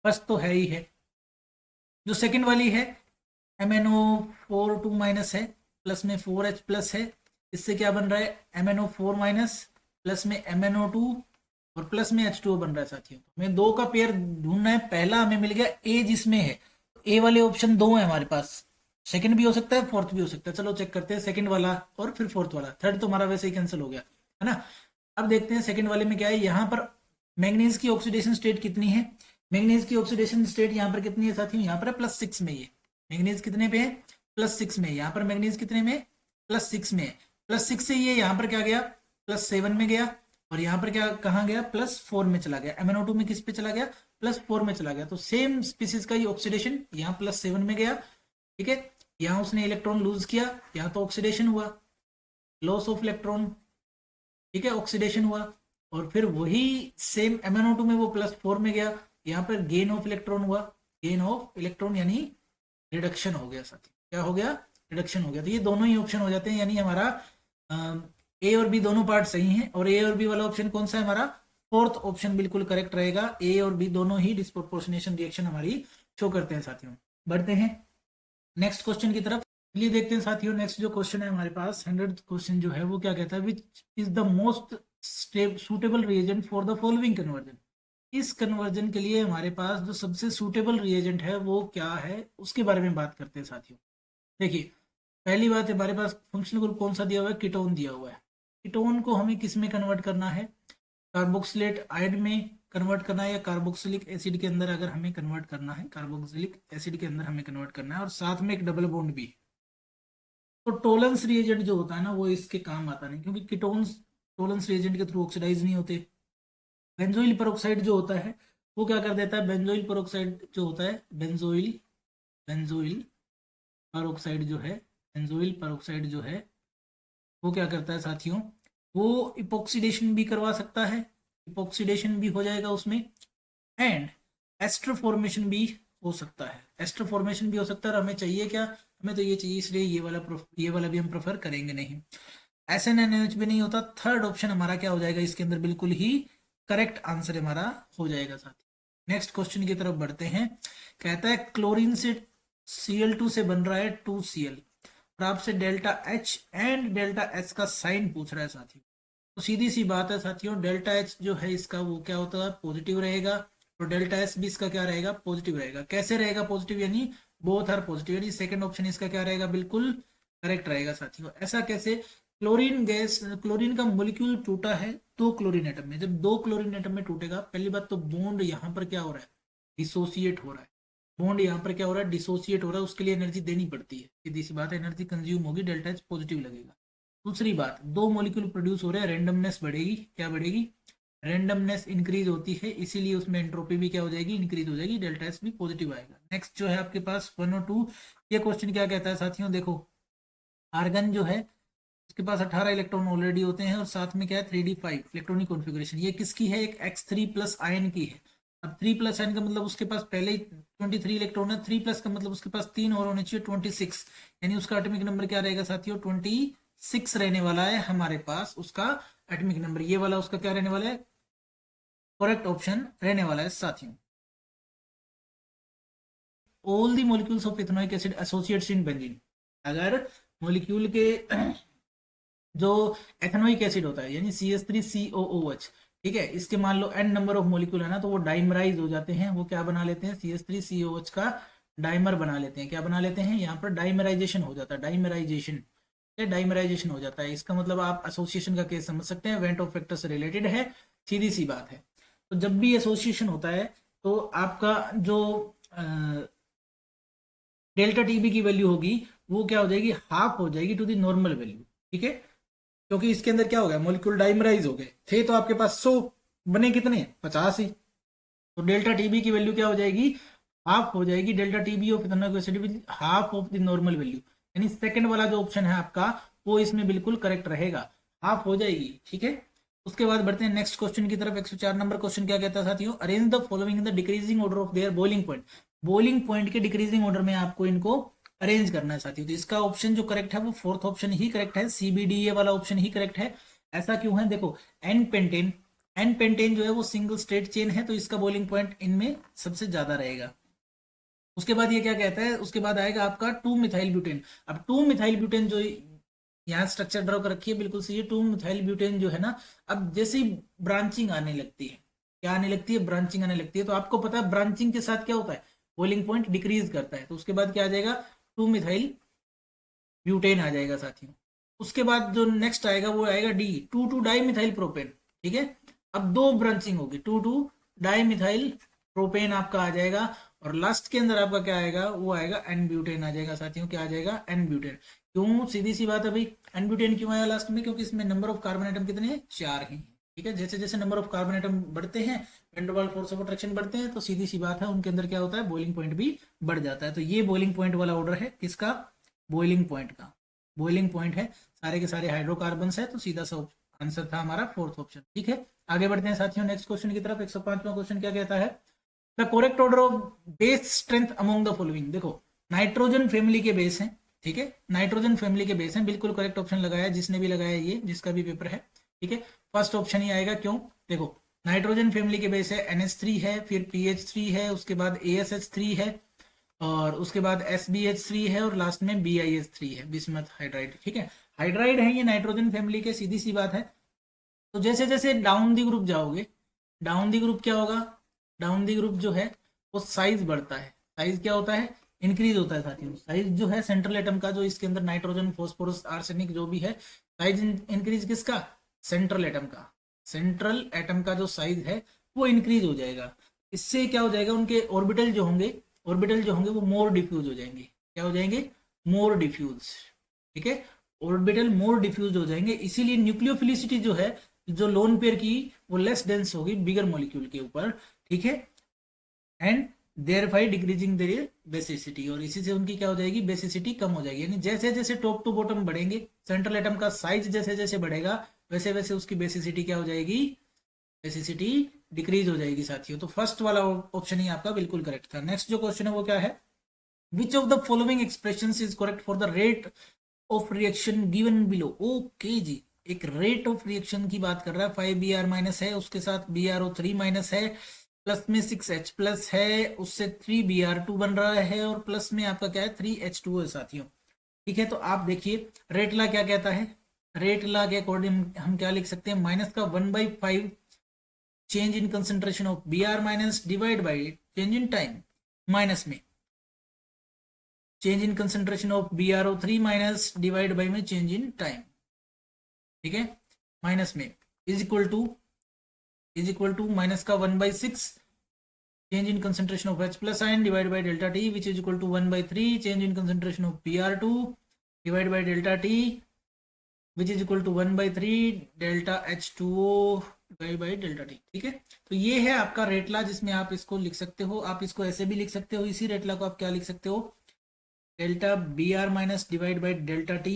फर्स्ट तो है ही है। जो सेकंड वाली है, MnO4 2- है, प्लस में 4H+ है, इससे क्या बन रहा है, MnO4- प्लस में MnO2 और प्लस में H2O बन रहा है साथियों। हमें दो का पेयर ढूंढना है, पहला हमें मिल गया ए जिसमें है, ए वाले ऑप्शन दो है हमारे पास, सेकंड भी हो सकता है, फोर्थ भी हो सकता है। चलो चेक करते हैं, सेकंड वाला और फिर फोर्थ वाला, थर्ड तो हमारा वैसे ही कैंसिल हो गया है ना। अब देखते हैं सेकंड वाले में क्या है, यहाँ पर मैंगनीज की ऑक्सीडेशन स्टेट कितनी है, मैंगनीज की ऑक्सीडेशन स्टेट यहाँ पर कितनी है साथियों, यहाँ पर +6 में। ये मैंगनीज कितने पे है, +6 में। यहाँ पर मैंगनीज कितने में, +6 में। +6 से ये यहाँ पर क्या गया, +7 में गया, और यहाँ पर क्या कहाँ गया, +4 में चला गया। MnO2 में किस पे चला गया, +4 में चला गया। तो सेम स्पीसीज का ये ऑक्सीडेशन यहाँ +7 में गया। ठीक है, यहाँ उसने इलेक्ट्रॉन लूज किया, यहाँ तो ऑक्सीडेशन हुआ, लॉस ऑफ इलेक्ट्रॉन। ठीक है, ऑक्सीडेशन हुआ, और फिर वही सेम MnO2 में वो +4 में गया, यहाँ पर गेन ऑफ इलेक्ट्रॉन हुआ, गेन ऑफ इलेक्ट्रॉन यानी रिडक्शन हो गया साथी। क्या हो गया, रिडक्शन हो गया। तो ये दोनों ही ऑप्शन हो जाते हैं, यानी हमारा ए और बी दोनों पार्ट सही हैं, और ए और बी वाला ऑप्शन कौन सा है हमारा, फोर्थ ऑप्शन बिल्कुल करेक्ट रहेगा। ए और बी दोनों ही डिस्प्रोपोर्शनेशन रिएक्शन हमारी शो करते हैं साथियों। बढ़ते हैं नेक्स्ट क्वेश्चन की तरफ, चलिए देखते हैं साथियों। नेक्स्ट जो क्वेश्चन है हमारे पास 100th क्वेश्चन जो है वो क्या कहता है, which is the most suitable reagent for the following conversion. इस कन्वर्जन के लिए हमारे पास जो सबसे सूटेबल रिएजेंट है वो क्या है, उसके बारे में बात करते हैं साथियों। देखिए, पहली बात हमारे पास फंक्शनल ग्रुप कौन सा दिया हुआ है, कीटोन दिया हुआ है। कीटोन को हमें किस में कन्वर्ट करना है, कार्बोक्सिलेट आयड में कन्वर्ट करना है, या कार्बोक्सिलिक एसिड के अंदर अगर हमें कन्वर्ट करना है, कार्बोक्सिलिक एसिड के अंदर हमें कन्वर्ट करना है, और साथ में एक डबल बॉन्ड भी। तो टोलेंस रिएजेंट जो होता है ना, वो इसके काम आता नहीं, क्योंकि कीटोन्स टोलेंस रिएजेंट के थ्रू ऑक्सीडाइज नहीं होते। बेंजोइल पेरोक्साइड जो होता है वो क्या कर देता है, बेंजोइल पेरोक्साइड जो होता है, बेंजोइल पेरोक्साइड जो है, बेंजोइल पेरोक्साइड जो है वो क्या करता है साथियों, वो इपोक्सीडेशन भी करवा सकता है, इपोक्सीडेशन भी हो जाएगा उसमें, एंड एस्टर फॉर्मेशन भी हो सकता है। एस्टर फॉर्मेशन भी हो सकता है, और हमें चाहिए क्या, हमें तो ये चाहिए, इसलिए ये वाला भी हम प्रेफर करेंगे नहीं। SNNH भी नहीं होता। थर्ड ऑप्शन हमारा क्या हो जाएगा इसके अंदर, बिल्कुल ही करेक्ट आंसर हमारा हो जाएगा साथी। नेक्स्ट क्वेश्चन की तरफ बढ़ते हैं। कहता है क्लोरीन से Cl2 से बन रहा है 2Cl, और आपसे ΔH एंड ΔS का साइन पूछ रहा है साथियों। तो सीधी सी बात है साथियों, ΔH जो है इसका वो क्या होता है, पॉजिटिव रहेगा, और ΔS भी इसका क्या रहेगा, पॉजिटिव रहेगा। कैसे रहेगा पॉजिटिव, यानी बोथ आर पॉजिटिव, यानी सेकंड ऑप्शन इसका क्या रहेगा, बिल्कुल करेक्ट रहेगा साथियों। ऐसा कैसे, क्लोरीन का मोलिक्यूल टूटा है दो क्लोरीन एटम में। जब दो क्लोरीन एटम में टूटेगा, पहली बात तो बॉन्ड यहाँ पर क्या हो रहा है, डिसोसिएट हो रहा है। बॉन्ड यहाँ पर क्या हो रहा है, डिसोसिएट हो रहा है, उसके लिए एनर्जी देनी पड़ती है, सीधी सी बात है, एनर्जी कंज्यूम होगी, डेल्टा एच पॉजिटिव लगेगा। दूसरी बात, दो मॉलिक्यूल प्रोड्यूस हो रहे हैं, रेंडमनेस बढ़ेगी, क्या बढ़ेगी, रेंडमनेस इंक्रीज होती है, इसीलिए उसमें एंट्रोपी भी क्या हो जाएगी, इंक्रीज हो जाएगी, डेल्टा एच भी पॉजिटिव आएगा। नेक्स्ट जो है आपके पास 102, ये क्वेश्चन क्या कहता है साथियों, देखो आर्गन जो है उसके पास 18 इलेक्ट्रॉन ऑलरेडी होते हैं और साथ में क्या है 3d5 इलेक्ट्रॉनिक कॉन्फ़िगरेशन, ये किसकी है, एक x3 प्लस आयन की है। अब 3 प्लस आयन का मतलब उसके पास पहले ही 23 इलेक्ट्रॉन है, 3 प्लस का मतलब उसके पास 3 और होने चाहिए 26, यानी उसका एटॉमिक नंबर क्या रहेगा साथियों, 26 रहने वाला है हमारे पास उसका एटॉमिक नंबर, ये वाला उसका क्या रहने वाला है, करेक्ट ऑप्शन रहने वाला है साथियों। All the molecules of ethanoic acid associates in benzene, अगर मॉलिक्यूल के जो एथेनोइक एसिड होता है यानी CH3COOH, ठीक है, इसके मान लो n नंबर ऑफ मॉलिक्यूल है ना, तो वो डाइमराइज हो जाते हैं, वो क्या बना लेते हैं, CH3COH का डाइमर बना लेते हैं, क्या बना लेते हैं, यहाँ पर डाइमराइजेशन हो जाता है, डाइमराइजेशन, डाइमराइजेशन हो जाता है, इसका मतलब आप एसोसिएशन का केस समझ सकते हैं, वेंट ऑफ फैक्टर से रिलेटेड है, सीधी सी बात है। तो जब भी एसोसिएशन होता है तो आपका जो डेल्टा टीबी की वैल्यू होगी वो क्या हो जाएगी, हाफ हो जाएगी टू दी नॉर्मल वैल्यू, ठीक है, क्योंकि इसके अंदर क्या हो गया, मॉलिक्यूल डाइमराइज हो गए थे, तो आपके पास 100 बने कितने, 50 ही, तो डेल्टा टीबी की वैल्यू क्या हो जाएगी, हाफ हो जाएगी, delta TB of ethanoic acid half of the normal value, यानी सेकंड वाला जो ऑप्शन है आपका वो इसमें बिल्कुल करेक्ट रहेगा, हाफ हो जाएगी, ठीक है। उसके बाद बढ़ते हैं नेक्स्ट क्वेश्चन की तरफ, 104 नंबर क्वेश्चन क्या कहता है साथियों, arrange the following in the decreasing order of their boiling point, boiling point के डिक्रीजिंग ऑर्डर में आपको इनको अरेंज करना है साथियों, तो इसका ऑप्शन जो करेक्ट है वो फोर्थ ऑप्शन ही करेक्ट है, CBDA वाला ऑप्शन ही करेक्ट है। ऐसा क्यों है, देखो एन पेंटेन, एन पेंटेन जो है वो सिंगल स्टेट चेन है, तो इसका बॉइलिंग पॉइंट इनमें सबसे ज्यादा रहेगा। उसके बाद ये क्या कहता है, उसके बाद आएगा आपका 2 मिथाइल ब्यूटेन, अब 2 मिथाइल ब्यूटेन जो यहाँ स्ट्रक्चर ड्रॉ कर रखी है बिल्कुल सही है, 2 मिथाइल ब्यूटेन जो है ना, अब जैसे ही ब्रांचिंग आने लगती है, क्या आने लगती है, ब्रांचिंग आने लगती है, तो आपको पता है ब्रांचिंग के साथ क्या होता है, बॉइलिंग पॉइंट डिक्रीज करता है, तो उसके बाद क्या आ जाएगा, 2 मिथाइल ब्यूटेन आ जाएगा साथियों। उसके बाद जो नेक्स्ट आएगा वो आएगा डी, 2 डाई मिथाइल प्रोपेन, ठीक है, अब दो ब्रांचिंग होगी, 2 डाई मिथाइल प्रोपेन आपका आ जाएगा, और लास्ट के अंदर आपका क्या आएगा, वो आएगा एन ब्यूटेन आ जाएगा साथियों, क्या आ जाएगा, एन ब्यूटेन। क्यों, सीधी सी बात है भाई, एन ब्यूटेन क्यों आया लास्ट में, क्योंकि इसमें नंबर ऑफ कार्बन एटम कितने हैं, 4 ही, ठीक है, जैसे जैसे नंबर ऑफ कार्बन एटम बढ़ते हैं, वैन फोर्स ऑफ अट्रैक्शन बढ़ते हैं, तो सीधी सी बात है उनके अंदर क्या होता है, बॉइलिंग पॉइंट भी बढ़ जाता है, तो ये बॉइलिंग पॉइंट वाला ऑर्डर है किसका, बॉइलिंग पॉइंट का, बॉइलिंग पॉइंट है, सारे के सारे हाइड्रोकार्बन है, तो सीधा सा आंसर था हमारा फोर्थ ऑप्शन, ठीक है। आगे बढ़ते हैं साथियों नेक्स्ट क्वेश्चन की तरफ, 105वां क्वेश्चन क्या कहता है, the correct order of base strength among the following, देखो नाइट्रोजन फैमिली के बेस हैं, ठीक है, नाइट्रोजन फैमिली के बेस हैं, बिल्कुल करेक्ट ऑप्शन लगाया जिसने भी लगाया, ये जिसका भी पेपर है, ठीक है, फर्स्ट ऑप्शन ही आएगा, क्यों, देखो नाइट्रोजन फैमिली के बेस है, NH3 है, फिर PH3 है, उसके बाद ASH3 है, और उसके बाद SbH3 है, और लास्ट में BiH3 है, बिस्मथ हाइड्राइड, ठीक है, हाइड्राइड है ये नाइट्रोजन फैमिली के, सीधी सी बात है। तो जैसे जैसे डाउन दी ग्रुप जाओगे, डाउन दी ग्रुप क्या होगा, डाउन दी ग्रुप जो है वो साइज बढ़ता है, साइज क्या होता है, इंक्रीज होता है साथियों, साइज जो है सेंट्रल एटम का, जो इसके अंदर नाइट्रोजन फॉस्फोरस आर्सेनिक जो भी है, साइज इंक्रीज किसका, सेंट्रल एटम का, सेंट्रल एटम का जो साइज है वो इंक्रीज हो जाएगा, इससे क्या हो जाएगा, उनके ऑर्बिटल जो होंगे, ऑर्बिटल जो होंगे वो मोर डिफ्यूज हो जाएंगे, क्या हो जाएंगे, मोर डिफ्यूज, ठीक है, ऑर्बिटल मोर डिफ्यूज हो जाएंगे, इसीलिए न्यूक्लियोफिलिसिटी जो है, जो लोन पेयर की वो लेस डेंस होगी बिगर मॉलिक्यूल के ऊपर, ठीक है, and thereby decreasing their basicity, और इसी से उनकी क्या हो जाएगी, बेसिसिटी कम हो जाएगी, यानी जैसे जैसे टॉप टू बॉटम बढ़ेंगे, सेंट्रल एटम का साइज जैसे जैसे बढ़ेगा वैसे वैसे उसकी बेसिसिटी क्या हो जाएगी, बेसिसिटी डिक्रीज हो जाएगी साथियों, तो फर्स्ट वाला ऑप्शन ही आपका बिल्कुल करेक्ट था। नेक्स्ट जो क्वेश्चन है वो क्या है, which of the following expression is correct for the rate of reaction given below, okay जी, एक रेट ऑफ रिएक्शन की बात कर रहा है, 5Br माइनस है, उसके साथ BrO3 माइनस है, प्लस में 6H प्लस है, उससे 3Br2 बन रहा है, और प्लस में आपका क्या है 3H2 है साथियों, ठीक है। तो आप देखिए रेट ला क्या कहता है, रेट ला के अकॉर्डिंग हम क्या लिख सकते हैं, माइनस का 1/5 change in concentration of Br minus divide by change in time, minus में change in concentration of BrO3 minus divide by में चेंज इन टाइम, ठीक है, माइनस में इज इक्वल टू माइनस का 1/6 change in concentration of H plus ion divided by delta T, which is equal to 1/3 change in concentration of Br2 divided by delta T, which is equal to 1/3 delta H2O divide by delta T. ठीक है, तो ये है आपका रेटला, जिसमें आप इसको लिख सकते हो। आप इसको ऐसे भी लिख सकते हो, इसी रेटला को आप क्या लिख सकते हो, delta B R minus divide by delta T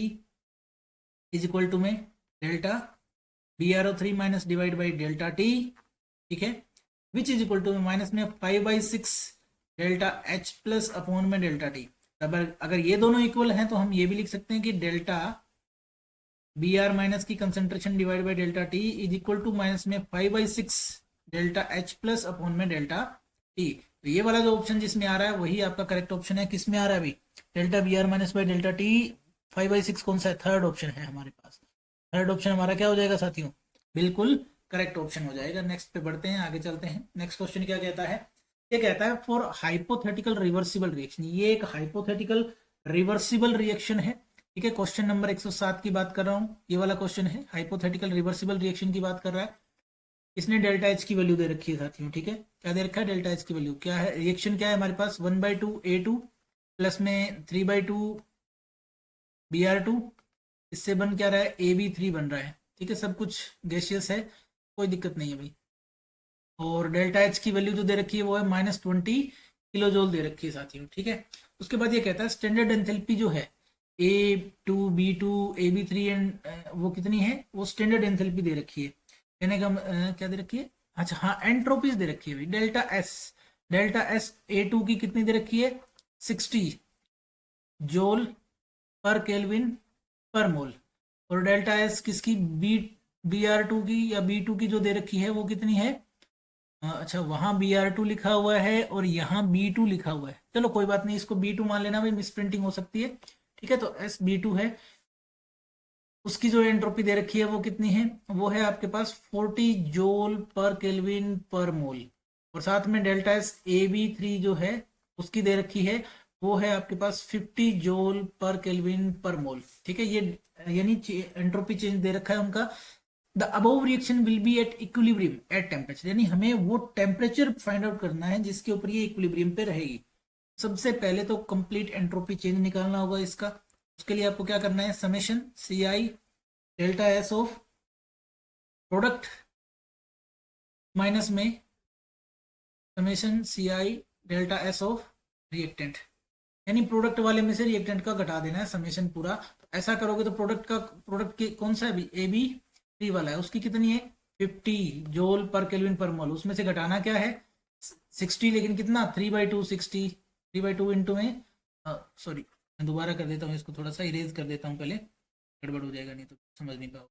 is equal to में delta B R O three minus divide by delta T. ठीक है, विच इज इक्वल टू में माइनस में 5/6 डेल्टा एच प्लस अपॉन में डेल्टा टी। अगर ये दोनों इक्वल हैं तो हम ये भी लिख सकते हैं कि डेल्टा बी आर माइनस की concentration divide by delta T is equal to minus में 5/6 डेल्टा एच प्लस अपॉन में डेल्टा टी। तो ये वाला जो ऑप्शन जिसमें आ रहा है वही आपका करेक्ट ऑप्शन है। किसमें आ रहा है अभी, delta B R minus by delta T 5/6 कौन सा है, थर्ड ऑप्शन है हमारे पास। थर्ड ऑप्शन हमारा क्या हो जाएगा साथियों, बिल्कुल करेक्ट ऑप्शन हो जाएगा। नेक्स्ट पे बढ़ते हैं, आगे चलते हैं। नेक्स्ट क्वेश्चन क्या कहता है, ये कहता है फॉर हाइपोथेटिकल रिवर्सिबल रिएक्शन। ये एक हाइपोथेटिकल रिवर्सिबल रिएक्शन है। ठीक है, क्वेश्चन नंबर 107 की बात कर रहा हूँ, ये वाला क्वेश्चन है, हाइपोथेटिकल रिवर्सिबल रिएक्शन की बात कर रहा है। इसने डेल्टा एच की वैल्यू दे रखी है साथियों। ठीक है, क्या दे रखा है, डेल्टा एच की वैल्यू क्या है, रिएक्शन क्या है हमारे पास, 1/2 A2 प्लस में 3/2 Br2, इससे बन क्या रहा है, AB3 बन रहा है। ठीक है, सब कुछ गैसियस है, कोई दिक्कत नहीं है भाई। और डेल्टा एच की वैल्यू जो दे रखी है वो है -20 किलो जूल दे रखी है साथियों। ठीक है, उसके बाद ये कहता है स्टैंडर्ड एंथैल्पी जो है A2 B2 AB3 एंड वो कितनी है, वो स्टैंडर्ड एंथैल्पी दे रखी है। कहने का क्या दे रखी है, अच्छा हाँ, एंट्रोपीज दे रखी है भाई। डेल्टा एस A2 की कितनी दे रखी है, 60 जूल पर केल्विन पर मोल। और डेल्टा एस किसकी, Br2 की या B2 की जो दे रखी है वो कितनी है, अच्छा वहां Br2 लिखा हुआ है और यहाँ B2 लिखा हुआ है। चलो कोई बात नहीं, इसको B2 मान लेना भाई, मिस प्रिंटिंग हो सकती है। ठीक है, तो SB2 है, उसकी जो एंट्रोपी दे रखी है वो कितनी है, वो है आपके पास 40 जूल पर केल्विन पर मोल। और साथ में डेल्टा एस AB3 जो है उसकी दे रखी है वो है आपके पास 50 जूल पर केल्विन पर मोल। ठीक है, ये यानी एंट्रोपी चेंज दे रखा है उनका। The above reaction will be at equilibrium at temperature, यानी हमें वो टेम्परेचर फाइंड आउट करना है जिसके ऊपर ये इक्विलिब्रियम पे रहेगी। सबसे पहले तो कंप्लीट एंट्रोपी चेंज निकालना होगा इसका। उसके लिए आपको क्या करना है, summation CI delta S of product minus में summation CI delta S of reactant, यानी प्रोडक्ट वाले में से रिएक्टेंट का घटा देना है समेशन पूरा। तो ऐसा करोगे तो प्रोडक्ट के कौन सा है अभी, AB3 वाला है, उसकी कितनी है 50 जूल पर केल्विन पर मोल, उसमें से घटाना क्या है 60, लेकिन कितना 3/2 60, 3/2 इंटू में सॉरी मैं दोबारा कर देता हूँ इसको, थोड़ा सा इरेज कर देता हूँ पहले, गड़बड़ हो जाएगा नहीं तो समझ नहीं पाओ।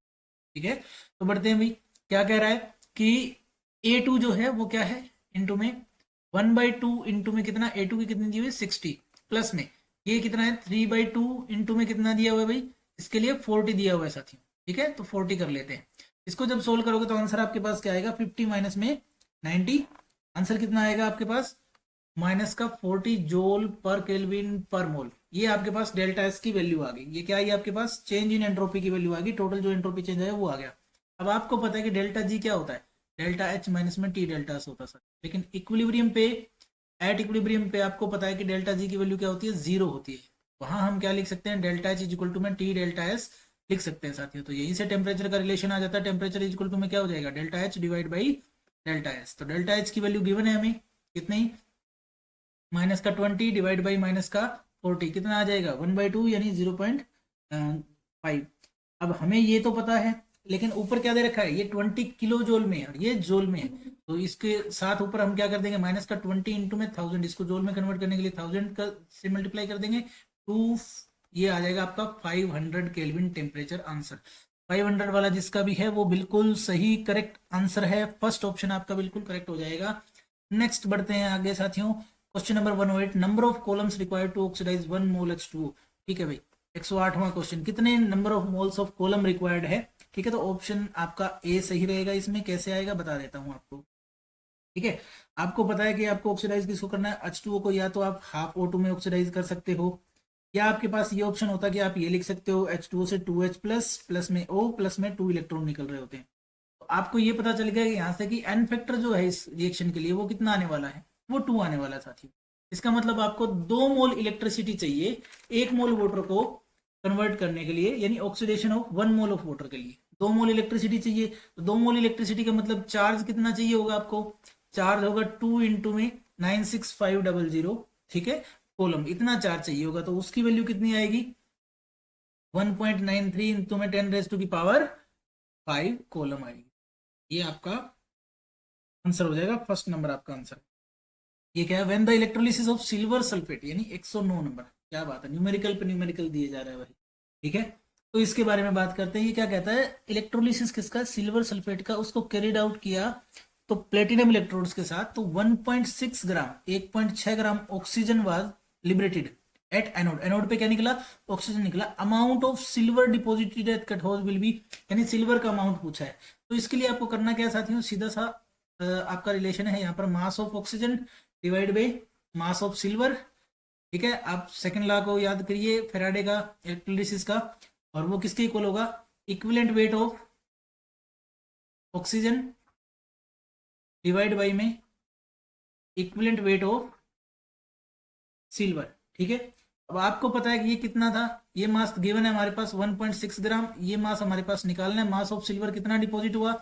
ठीक है, तो बढ़ते हैं भाई, क्या कह रहा है कि A2 जो है वो क्या है, इंटू में 1/2 इंटू में कितना, A2 की कितनी दी हुई 60 प्लस में ये कितना है 3/2 इंटू में कितना दिया हुआ है भाई, इसके लिए 40 दिया हुआ है साथियों। ठीक है, तो 40 कर लेते हैं। इसको जब सोल्व करोगे तो आंसर आपके पास क्या आएगा, 50 माइनस में 90, आंसर कितना आएगा आपके पास माइनस का 40 जूल पर केल्विन पर मोल। ये आपके पास डेल्टा एस की वैल्यू आ गई। ये क्या आई आपके पास, चेंज इन एंट्रोपी की वैल्यू आ गई, टोटल जो एंट्रोपी चेंज है वो आ गया। अब आपको पता है कि डेल्टा जी क्या होता है, डेल्टा एच माइनस में टी डेल्टा एस होता है सर, लेकिन इक्विलिब्रियम पे एट इक्विलिब्रियम पे आपको पता है कि डेल्टा जी की वैल्यू क्या होती है, 0 होती है। वहां हम क्या लिख सकते हैं, delta H is equal to में टी डेल्टा एस लिख सकते हैं साथियों। तो यहीं से टेम्परेचर का रिलेशन आ जाता है, टेम्परेचर इज इक्वल टू में क्या हो जाएगा, delta H divide by delta S. तो डेल्टा एच की वैल्यू गिवन है हमें कितनी, माइनस का 20 डिवाइड बाई माइनस का 40, कितना आ जाएगा 1/2 यानी 0.5। अब हमें ये तो पता है, लेकिन ऊपर क्या दे रखा है, ये 20 किलो जूल में है और ये जूल में है, तो इसके साथ ऊपर हम क्या कर देंगे, माइनस का 20 इंटू में 1000, इसको जूल में कन्वर्ट करने के लिए 1000 का से मल्टीप्लाई कर देंगे 2, ये आ जाएगा आपका 500 केल्विन टेम्परेचर आंसर। 500 वाला जिसका भी है वो बिल्कुल सही करेक्ट आंसर है, फर्स्ट ऑप्शन आपका बिल्कुल करेक्ट हो जाएगा। नेक्स्ट बढ़ते हैं आगे साथियों, question number 108, number of coulombs required to oxidise 1 mole H2O। ठीक है भाई, 108वां क्वेश्चन, कितने number of moles of coulomb required है। ठीक है, तो ऑप्शन आपका ए सही रहेगा। इसमें कैसे आएगा बता देता हूं आपको। ठीक है, आपको पता है कि आपको ऑक्सीडाइज किसको करना है, H2O को, या तो आप हाफ O2 में ऑक्सीडाइज कर सकते हो, या आपके पास ये ऑप्शन होता है कि आप ये लिख सकते हो H2O से 2H प्लस प्लस में O प्लस में 2 इलेक्ट्रॉन निकल रहे होते हैं। तो आपको ये पता चल गया कि यहाँ से कि एन फैक्टर जो है इस रिएक्शन के लिए वो कितना आने वाला है, वो 2 आने वाला है साथियों। इसका मतलब आपको 2 मोल इलेक्ट्रिसिटी चाहिए 1 मोल वाटर को कन्वर्ट करने के लिए, यानी oxidation of 1 mole of water के लिए 2 मोल इलेक्ट्रिसिटी चाहिए। तो 2 मोल इलेक्ट्रिसिटी का मतलब चार्ज कितना चाहिए होगा आपको, चार्ज होगा 2 इंटू में 96500, ठीक है, कोलम, इतना चार्ज चाहिए होगा। तो उसकी वैल्यू कितनी आएगी, 1.93 इंटू में 10⁵ कोलम आएगी। ये आपका आंसर हो जाएगा, फर्स्ट नंबर आपका आंसर। ये क्या है, when the electrolysis of silver sulphate, यानी 109 नंबर। क्या बात है, न्यूमेरिकल पे न्यूमेरिकल दिए जा रहा है भाई, ठीक है। तो इसके बारे में बात करते हैं। ये क्या कहता है, इलेक्ट्रोलिसिस किसका, सिल्वर सल्फेट का, उसको कैरिड आउट किया तो प्लेटिनम इलेक्ट्रोड्स के साथ, तो 1.6 ग्राम 1.6 gram oxygen was liberated at anode. Anode पे क्या निकला, ऑक्सीजन निकला। Amount of silver deposited at cathode will be, यानी सिल्वर का अमाउंट पूछा है। तो इसके लिए आपको करना क्या है साथियों, सीधा सा आपका रिलेशन है यहाँ पर, mass of oxygen divide by mass of silver, ठीक है। आप सेकंड लॉ को याद करिए फैराडे का इलेक्ट्रोलिसिस का, और वो किसके इक्वल होगा, equivalent weight of oxygen divide by में इक्विवेलेंट वेट ऑफ सिल्वर, ठीक है। अब आपको पता है कि ये कितना था, ये मास गिवन है हमारे पास 1.6 ग्राम, ये मास हमारे पास निकालना है। मास ऑफ सिल्वर कितना डिपॉजिट हुआ,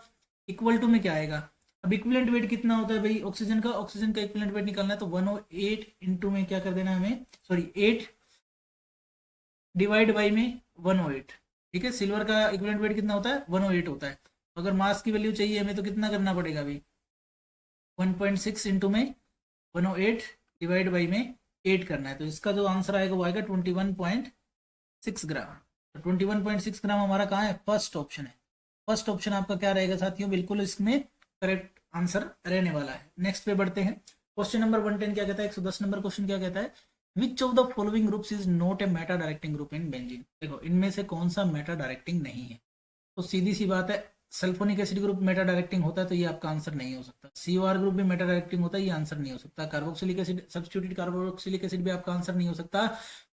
इक्वल टू में क्या आएगा, अब इक्विवेलेंट वेट कितना होता है भाई ऑक्सीजन का, ऑक्सीजन का इक्विवेलेंट वेट निकालना है तो 108 इंटू में क्या कर देना है हमें, सॉरी 8 डिवाइड बाई में 108, ठीक है। सिल्वर का इक्विवेलेंट वेट कितना होता है, 108 होता है। अगर मास की वैल्यू चाहिए हमें तो कितना करना पड़ेगा भाई, 1.6 इंटू में 108 डिवाइड बाई में 8 करना है। तो इसका जो आंसर आएगा वो आएगा 21.6 ग्राम। तो 21.6 ग्राम हमारा कहाँ है, फर्स्ट ऑप्शन है। फर्स्ट ऑप्शन आपका क्या रहेगा साथियों, बिल्कुल इसमें करेक्ट आंसर रहने वाला है। नेक्स्ट पे बढ़ते हैं। क्वेश्चन नंबर 110 क्या कहता है, 110 नंबर क्वेश्चन क्या कहता है, which of the following groups is not a Meta directing group in benzene. देखो इनमें से कौन सा मेटा डायरेक्टिंग नहीं है, तो सीधी सी बात है, sulphonic acid group Meta directing होता है तो ये आपका आंसर नहीं हो सकता। COR ग्रुप भी मेटा डायरेक्टिंग होता है, ये आंसर नहीं हो सकता। Carboxylic acid, substituted carboxylic acid भी आपका आंसर नहीं हो सकता।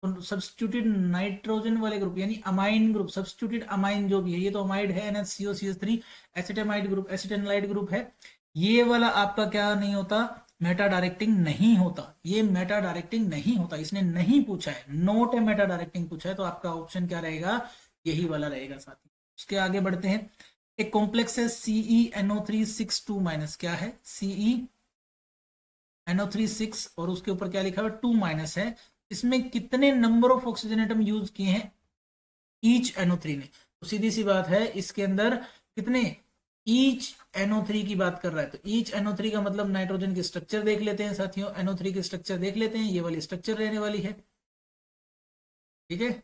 सब्स्टिट्यूटेड नाइट्रोजन वाले ग्रुप यानी अमाइन ग्रुप, सब्स्टिट्यूटेड अमाइन जो भी है, ये तो अमाइड है NHCOCH3, एसिटामाइड ग्रुप, एसिटाइलाइड ग्रुप है, ये वाला आपका क्या नहीं होता, मेटा डायरेक्टिंग नहीं होता। ये मेटा डायरेक्टिंग नहीं होता, इसने नहीं पूछा है, नोट ए मेटा डायरेक्टिंग पूछा है, तो आपका ऑप्शन क्या रहेगा, यही वाला रहेगा साथी। उसके आगे बढ़ते हैं। एक कॉम्प्लेक्स है CeNO3 माइनस, क्या है CeNO3 और उसके ऊपर क्या लिखा हुआ 2 माइनस है। इसमें कितने number of oxygen atom use किए हैं ईच NO3 ने, तो सीधी सी बात है इसके अंदर कितने, ईच NO3 की बात कर रहा है। तो ईच NO3 का मतलब नाइट्रोजन की स्ट्रक्चर देख लेते हैं साथियों, NO3 की स्ट्रक्चर देख लेते हैं, ये वाली स्ट्रक्चर रहने वाली है, ठीक है।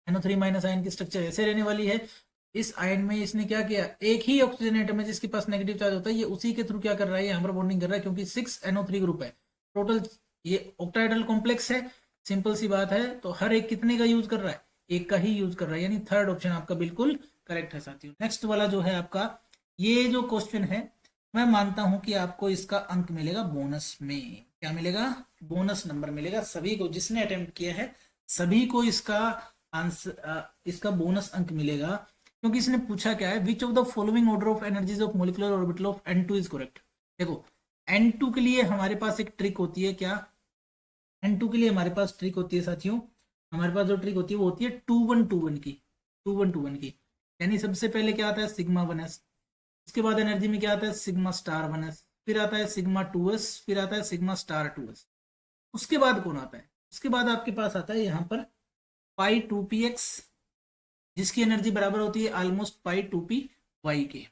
NO3 माइनस आयन की स्ट्रक्चर ऐसे रहने वाली है। इस आयन में इसने क्या किया, एक ही ऑक्सीजन एटम है जिसके पास नेगेटिव चार्ज होता है, ये उसी के थ्रू क्या कर रहा है, यहाँ पर बॉन्डिंग कर रहा है, क्योंकि 6 NO3 ग्रुप है टोटल, ये ऑक्टाइडल कॉम्प्लेक्स है, सिंपल सी बात है। तो हर एक कितने का यूज कर रहा है, एक का ही यूज कर रहा है, यानी थर्ड ऑप्शन आपका बिल्कुल करेक्ट है साथियों। नेक्स्ट वाला जो है आपका, ये जो क्वेश्चन है मैं मानता हूं कि आपको इसका अंक मिलेगा बोनस में, क्या मिलेगा, बोनस नंबर मिलेगा सभी को, जिसने अटेम्प्ट किया है सभी को इसका आंसर, इसका बोनस अंक मिलेगा। क्योंकि इसने पूछा क्या है, which of the following order of energies of molecular orbital of N2 is correct. देखो N2 के लिए हमारे पास एक ट्रिक होती है, क्या N2 के लिए हमारे पास ट्रिक होती है साथियों, हमारे पास जो ट्रिक होती है वो होती है 2-1-2-1 की, 2-1-2-1 की। यानी सबसे पहले क्या आता है सिग्मा 1s, उसके बाद एनर्जी में क्या आता है सिग्मा स्टार 1s, फिर आता है सिग्मा 2s, फिर आता है सिग्मा स्टार 2s। उसके बाद कौन आता है, उसके बाद आपके पास आता है यहाँ पर पाई 2px, जिसकी एनर्जी बराबर होती है ऑलमोस्ट पाई 2py के,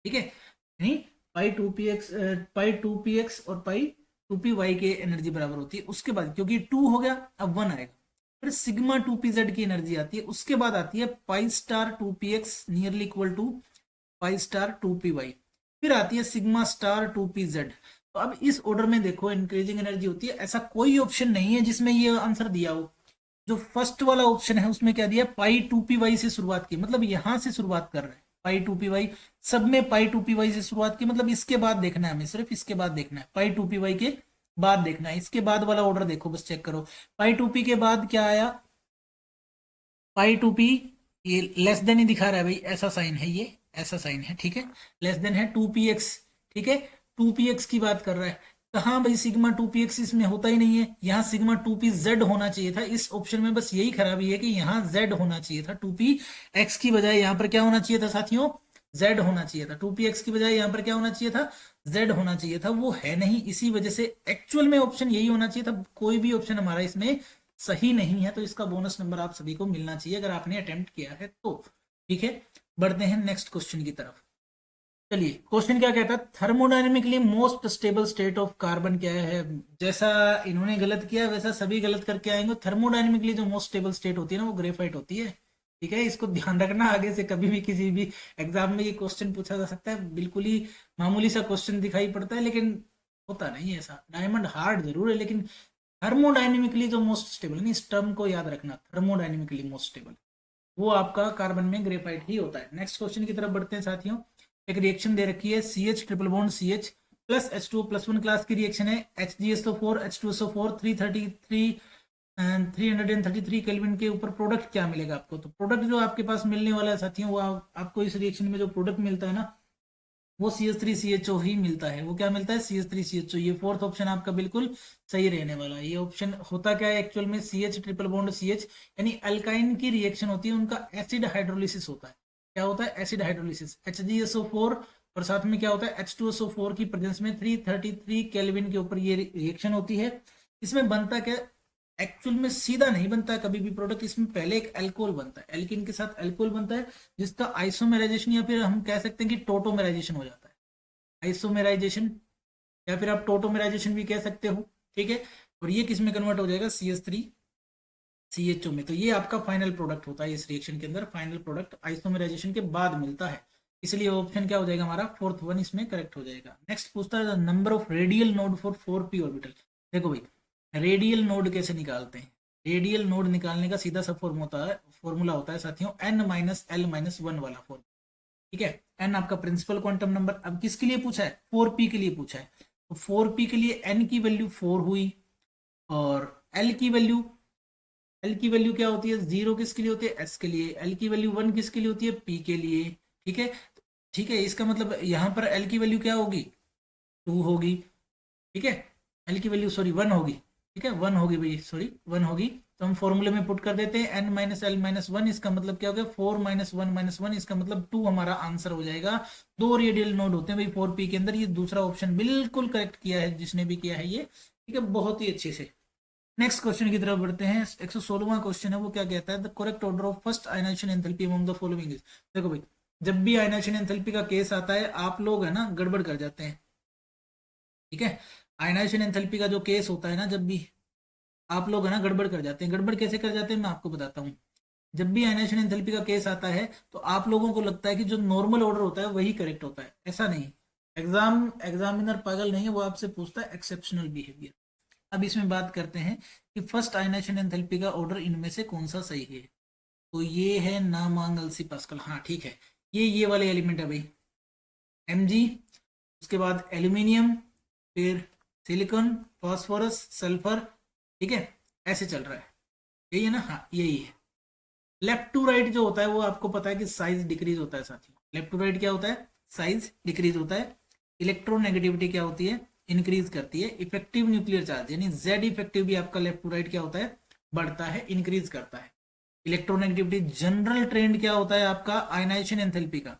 ठीक है। यानी पाई 2px और पाई 2py के एनर्जी बराबर होती है। उसके बाद क्योंकि 2 हो गया अब 1 आएगा, फिर सिग्मा 2pz की एनर्जी आती है, उसके बाद आती है pi star 2px nearly equal to pi star 2py, फिर आती है सिग्मा स्टार 2pz। तो अब इस ऑर्डर में देखो इंक्रीजिंग एनर्जी होती है, ऐसा कोई ऑप्शन नहीं है जिसमें ये आंसर दिया हो। जो फर्स्ट वाला ऑप्शन है उसमें क्या दिया, पाई 2py से शुरुआत की, मतलब यहां से शुरुआत कर रहे हैं पाई 2py, सब में पाई 2py से शुरुआत की, मतलब इसके बाद देखना है हमें, सिर्फ इसके बाद देखना है, पाई 2py के बाद देखना है। इसके बाद वाला ऑर्डर देखो बस, चेक करो पाई 2p के बाद क्या आया, पाई 2p, ये लेस देन ही दिखा रहा है भाई, ऐसा साइन है, ये ऐसा साइन है, ठीक है, लेस देन है 2px, ठीक है, 2px की बात कर रहा है। हाँ भाई सिग्मा 2p x इसमें होता ही नहीं है, यहाँ सिग्मा 2p z होना चाहिए था। इस ऑप्शन में बस यही खराबी है कि यहाँ z होना चाहिए था, 2p x की बजाय यहाँ पर क्या होना चाहिए था साथियों, z होना चाहिए था। 2p x की बजाय यहाँ पर क्या होना चाहिए था, z होना चाहिए था, वो है नहीं। इसी वजह से एक्चुअल में ऑप्शन यही होना चाहिए था। कोई भी ऑप्शन हमारा इसमें सही नहीं है, तो इसका बोनस नंबर आप सभी को मिलना चाहिए अगर आपने अटेम्प्ट किया है तो। ठीक है, बढ़ते हैं नेक्स्ट क्वेश्चन की तरफ। चलिए, क्वेश्चन क्या कहता है, thermodynamically most stable state of carbon क्या है। जैसा इन्होंने गलत किया वैसा सभी गलत करके आएंगे। थर्मोडायनेमिकली जो मोस्ट स्टेबल स्टेट होती है ना, वो ग्रेफाइट होती है। ठीक है, इसको ध्यान रखना, आगे से कभी भी किसी भी एग्जाम में ये क्वेश्चन पूछा जा सकता है। बिल्कुल ही मामूली सा क्वेश्चन दिखाई पड़ता है, लेकिन होता नहीं है ऐसा। डायमंड हार्ड जरूर है, लेकिन थर्मोडायनेमिकली जो मोस्ट स्टेबल, नहीं, इस टर्म को याद रखना, थर्मोडायनेमिकली मोस्ट स्टेबल वो आपका कार्बन में ग्रेफाइट ही होता है। नेक्स्ट क्वेश्चन की तरफ बढ़ते हैं साथियों। एक रिएक्शन दे रखी है, C H triple bond C H plus H two plus one class की रिएक्शन है। H G S O four H two S O four 333 kelvin के ऊपर प्रोडक्ट क्या मिलेगा आपको। तो प्रोडक्ट जो आपके पास मिलने वाला है साथियों, वो आपको इस रिएक्शन में जो प्रोडक्ट मिलता है ना, वो CH3CHO ही मिलता है। वो क्या मिलता है, CH3CHO। ये फोर्थ ऑप्शन आपका बिल्कुल सही रहने वाला है। ये ऑप्शन होता क्या है एक्चुअल में, CH ट्रिपल बॉन्ड CH यानी अल्काइन की रिएक्शन होती है, उनका एसिड हाइड्रोलिसिस होता है। क्या होता है, एसिड हाइड्रोलिसिस। HgSO4 और साथ में क्या होता है, H2SO4 की प्रेजेंस में 333 केल्विन के ऊपर ये रिएक्शन होती है। इसमें बनता क्या, एक्चुअल में सीधा नहीं बनता है कभी भी प्रोडक्ट। इसमें पहले एक अल्कोहल बनता है, एल्किन के साथ अल्कोहल बनता है, जिसका आइसोमेराइजेशन या फिर हम कह सकते हैं कि टोटोमेराइजेशन हो जाता है। आइसोमेराइजेशन या फिर आप टोटोमेराइजेशन भी कह सकते हो। ठीक है, और ये किस में कन्वर्ट हो जाएगा, CH3CHO में। तो ये आपका फाइनल प्रोडक्ट होता है। इस रिएक्शन के अंदर फाइनल प्रोडक्ट आइसोमेराइजेशन के बाद मिलता है, इसलिए ऑप्शन क्या हो जाएगा हमारा, फोर्थ वन इसमें करेक्ट हो जाएगा। नेक्स्ट पूछता है number of radial node for 4p orbital. देखो भाई, रेडियल नोड कैसे निकालते हैं। रेडियल नोड निकालने का सीधा सा फॉर्मूला होता है साथियों, n-l-1 वाला फॉर्मूला। ठीक है, n आपका प्रिंसिपल क्वांटम नंबर। अब किसके लिए पूछा है, 4p के लिए पूछा है। तो 4p के लिए n की वैल्यू 4 हुई, और l की वैल्यू क्या होती है, 0 किसके लिए होती है, s के लिए। l की वैल्यू 1 किसके लिए होती है, p के लिए। ठीक है, ठीक है, इसका मतलब यहाँ पर l की वैल्यू क्या होगी, 2 होगी। ठीक है, l की वैल्यू सॉरी 1 होगी। ठीक है, 1 होगी भाई, सॉरी 1 होगी। तो हम फॉर्मूले में पुट कर देते हैं n-l-1। इसका मतलब क्या हो गया, 4-1-1, इसका मतलब 2 हमारा आंसर हो जाएगा। 2 रेडियल नोड होते हैं भाई 4p के अंदर। ये दूसरा ऑप्शन बिल्कुल करेक्ट किया है जिसने भी किया है ये। ठीक है, बहुत ही अच्छे से। नेक्स्ट क्वेश्चन की तरफ बढ़ते हैं। 116वां क्वेश्चन है, वो क्या कहता है, the correct order of first ionisation enthalpy among the following is. देखो भाई, जब भी आयनाइजेशन एंथैल्पी का केस आता है, आप लोग है ना गड़बड़ कर जाते हैं। ठीक है, आयनाइजेशन एंथैल्पी का जो केस होता है ना, जब भी आप लोग है ना गड़बड़ कर जाते हैं। गड़बड़ कैसे कर जाते हैं मैं आपको बताता हूँ। जब भी आयनाइजेशन एंथैल्पी का केस आता है, तो आप लोगों को लगता है कि जो नॉर्मल ऑर्डर होता है वही करेक्ट होता है। ऐसा नहीं। एग्जामिनर पागल नहीं है, वो आपसे पूछता है एक्सेप्शनल बिहेवियर। अब इसमें बात करते हैं कि फर्स्ट आयनाइजेशन एंथैल्पी का ऑर्डर इनमें से कौन सा सही है। तो ये है नामांगलसी पास्कल। हाँ ठीक है, ये वाले एलिमेंट है भाई, Mg, उसके बाद एल्यूमिनियम, फिर सिलिकॉन, फास्फोरस, सल्फर। ठीक है, ऐसे चल रहा है, यही है ना, हाँ यही है। लेफ्ट टू राइट जो होता है वो आपको पता है कि साइज डिक्रीज होता है साथियों। लेफ्ट टू राइट क्या होता है, साइज डिक्रीज होता है। इलेक्ट्रोनेगेटिविटी क्या होती है, इंक्रीज करती है। इफेक्टिव न्यूक्लियर चार्ज यानी जेड इफेक्टिव भी आपका लेफ्ट टू राइट क्या होता है, बढ़ता है, इंक्रीज करता है। इलेक्ट्रोनेगेटिविटी। जनरल ट्रेंड क्या होता है आपका आयनाइजेशन एंथैल्पी का,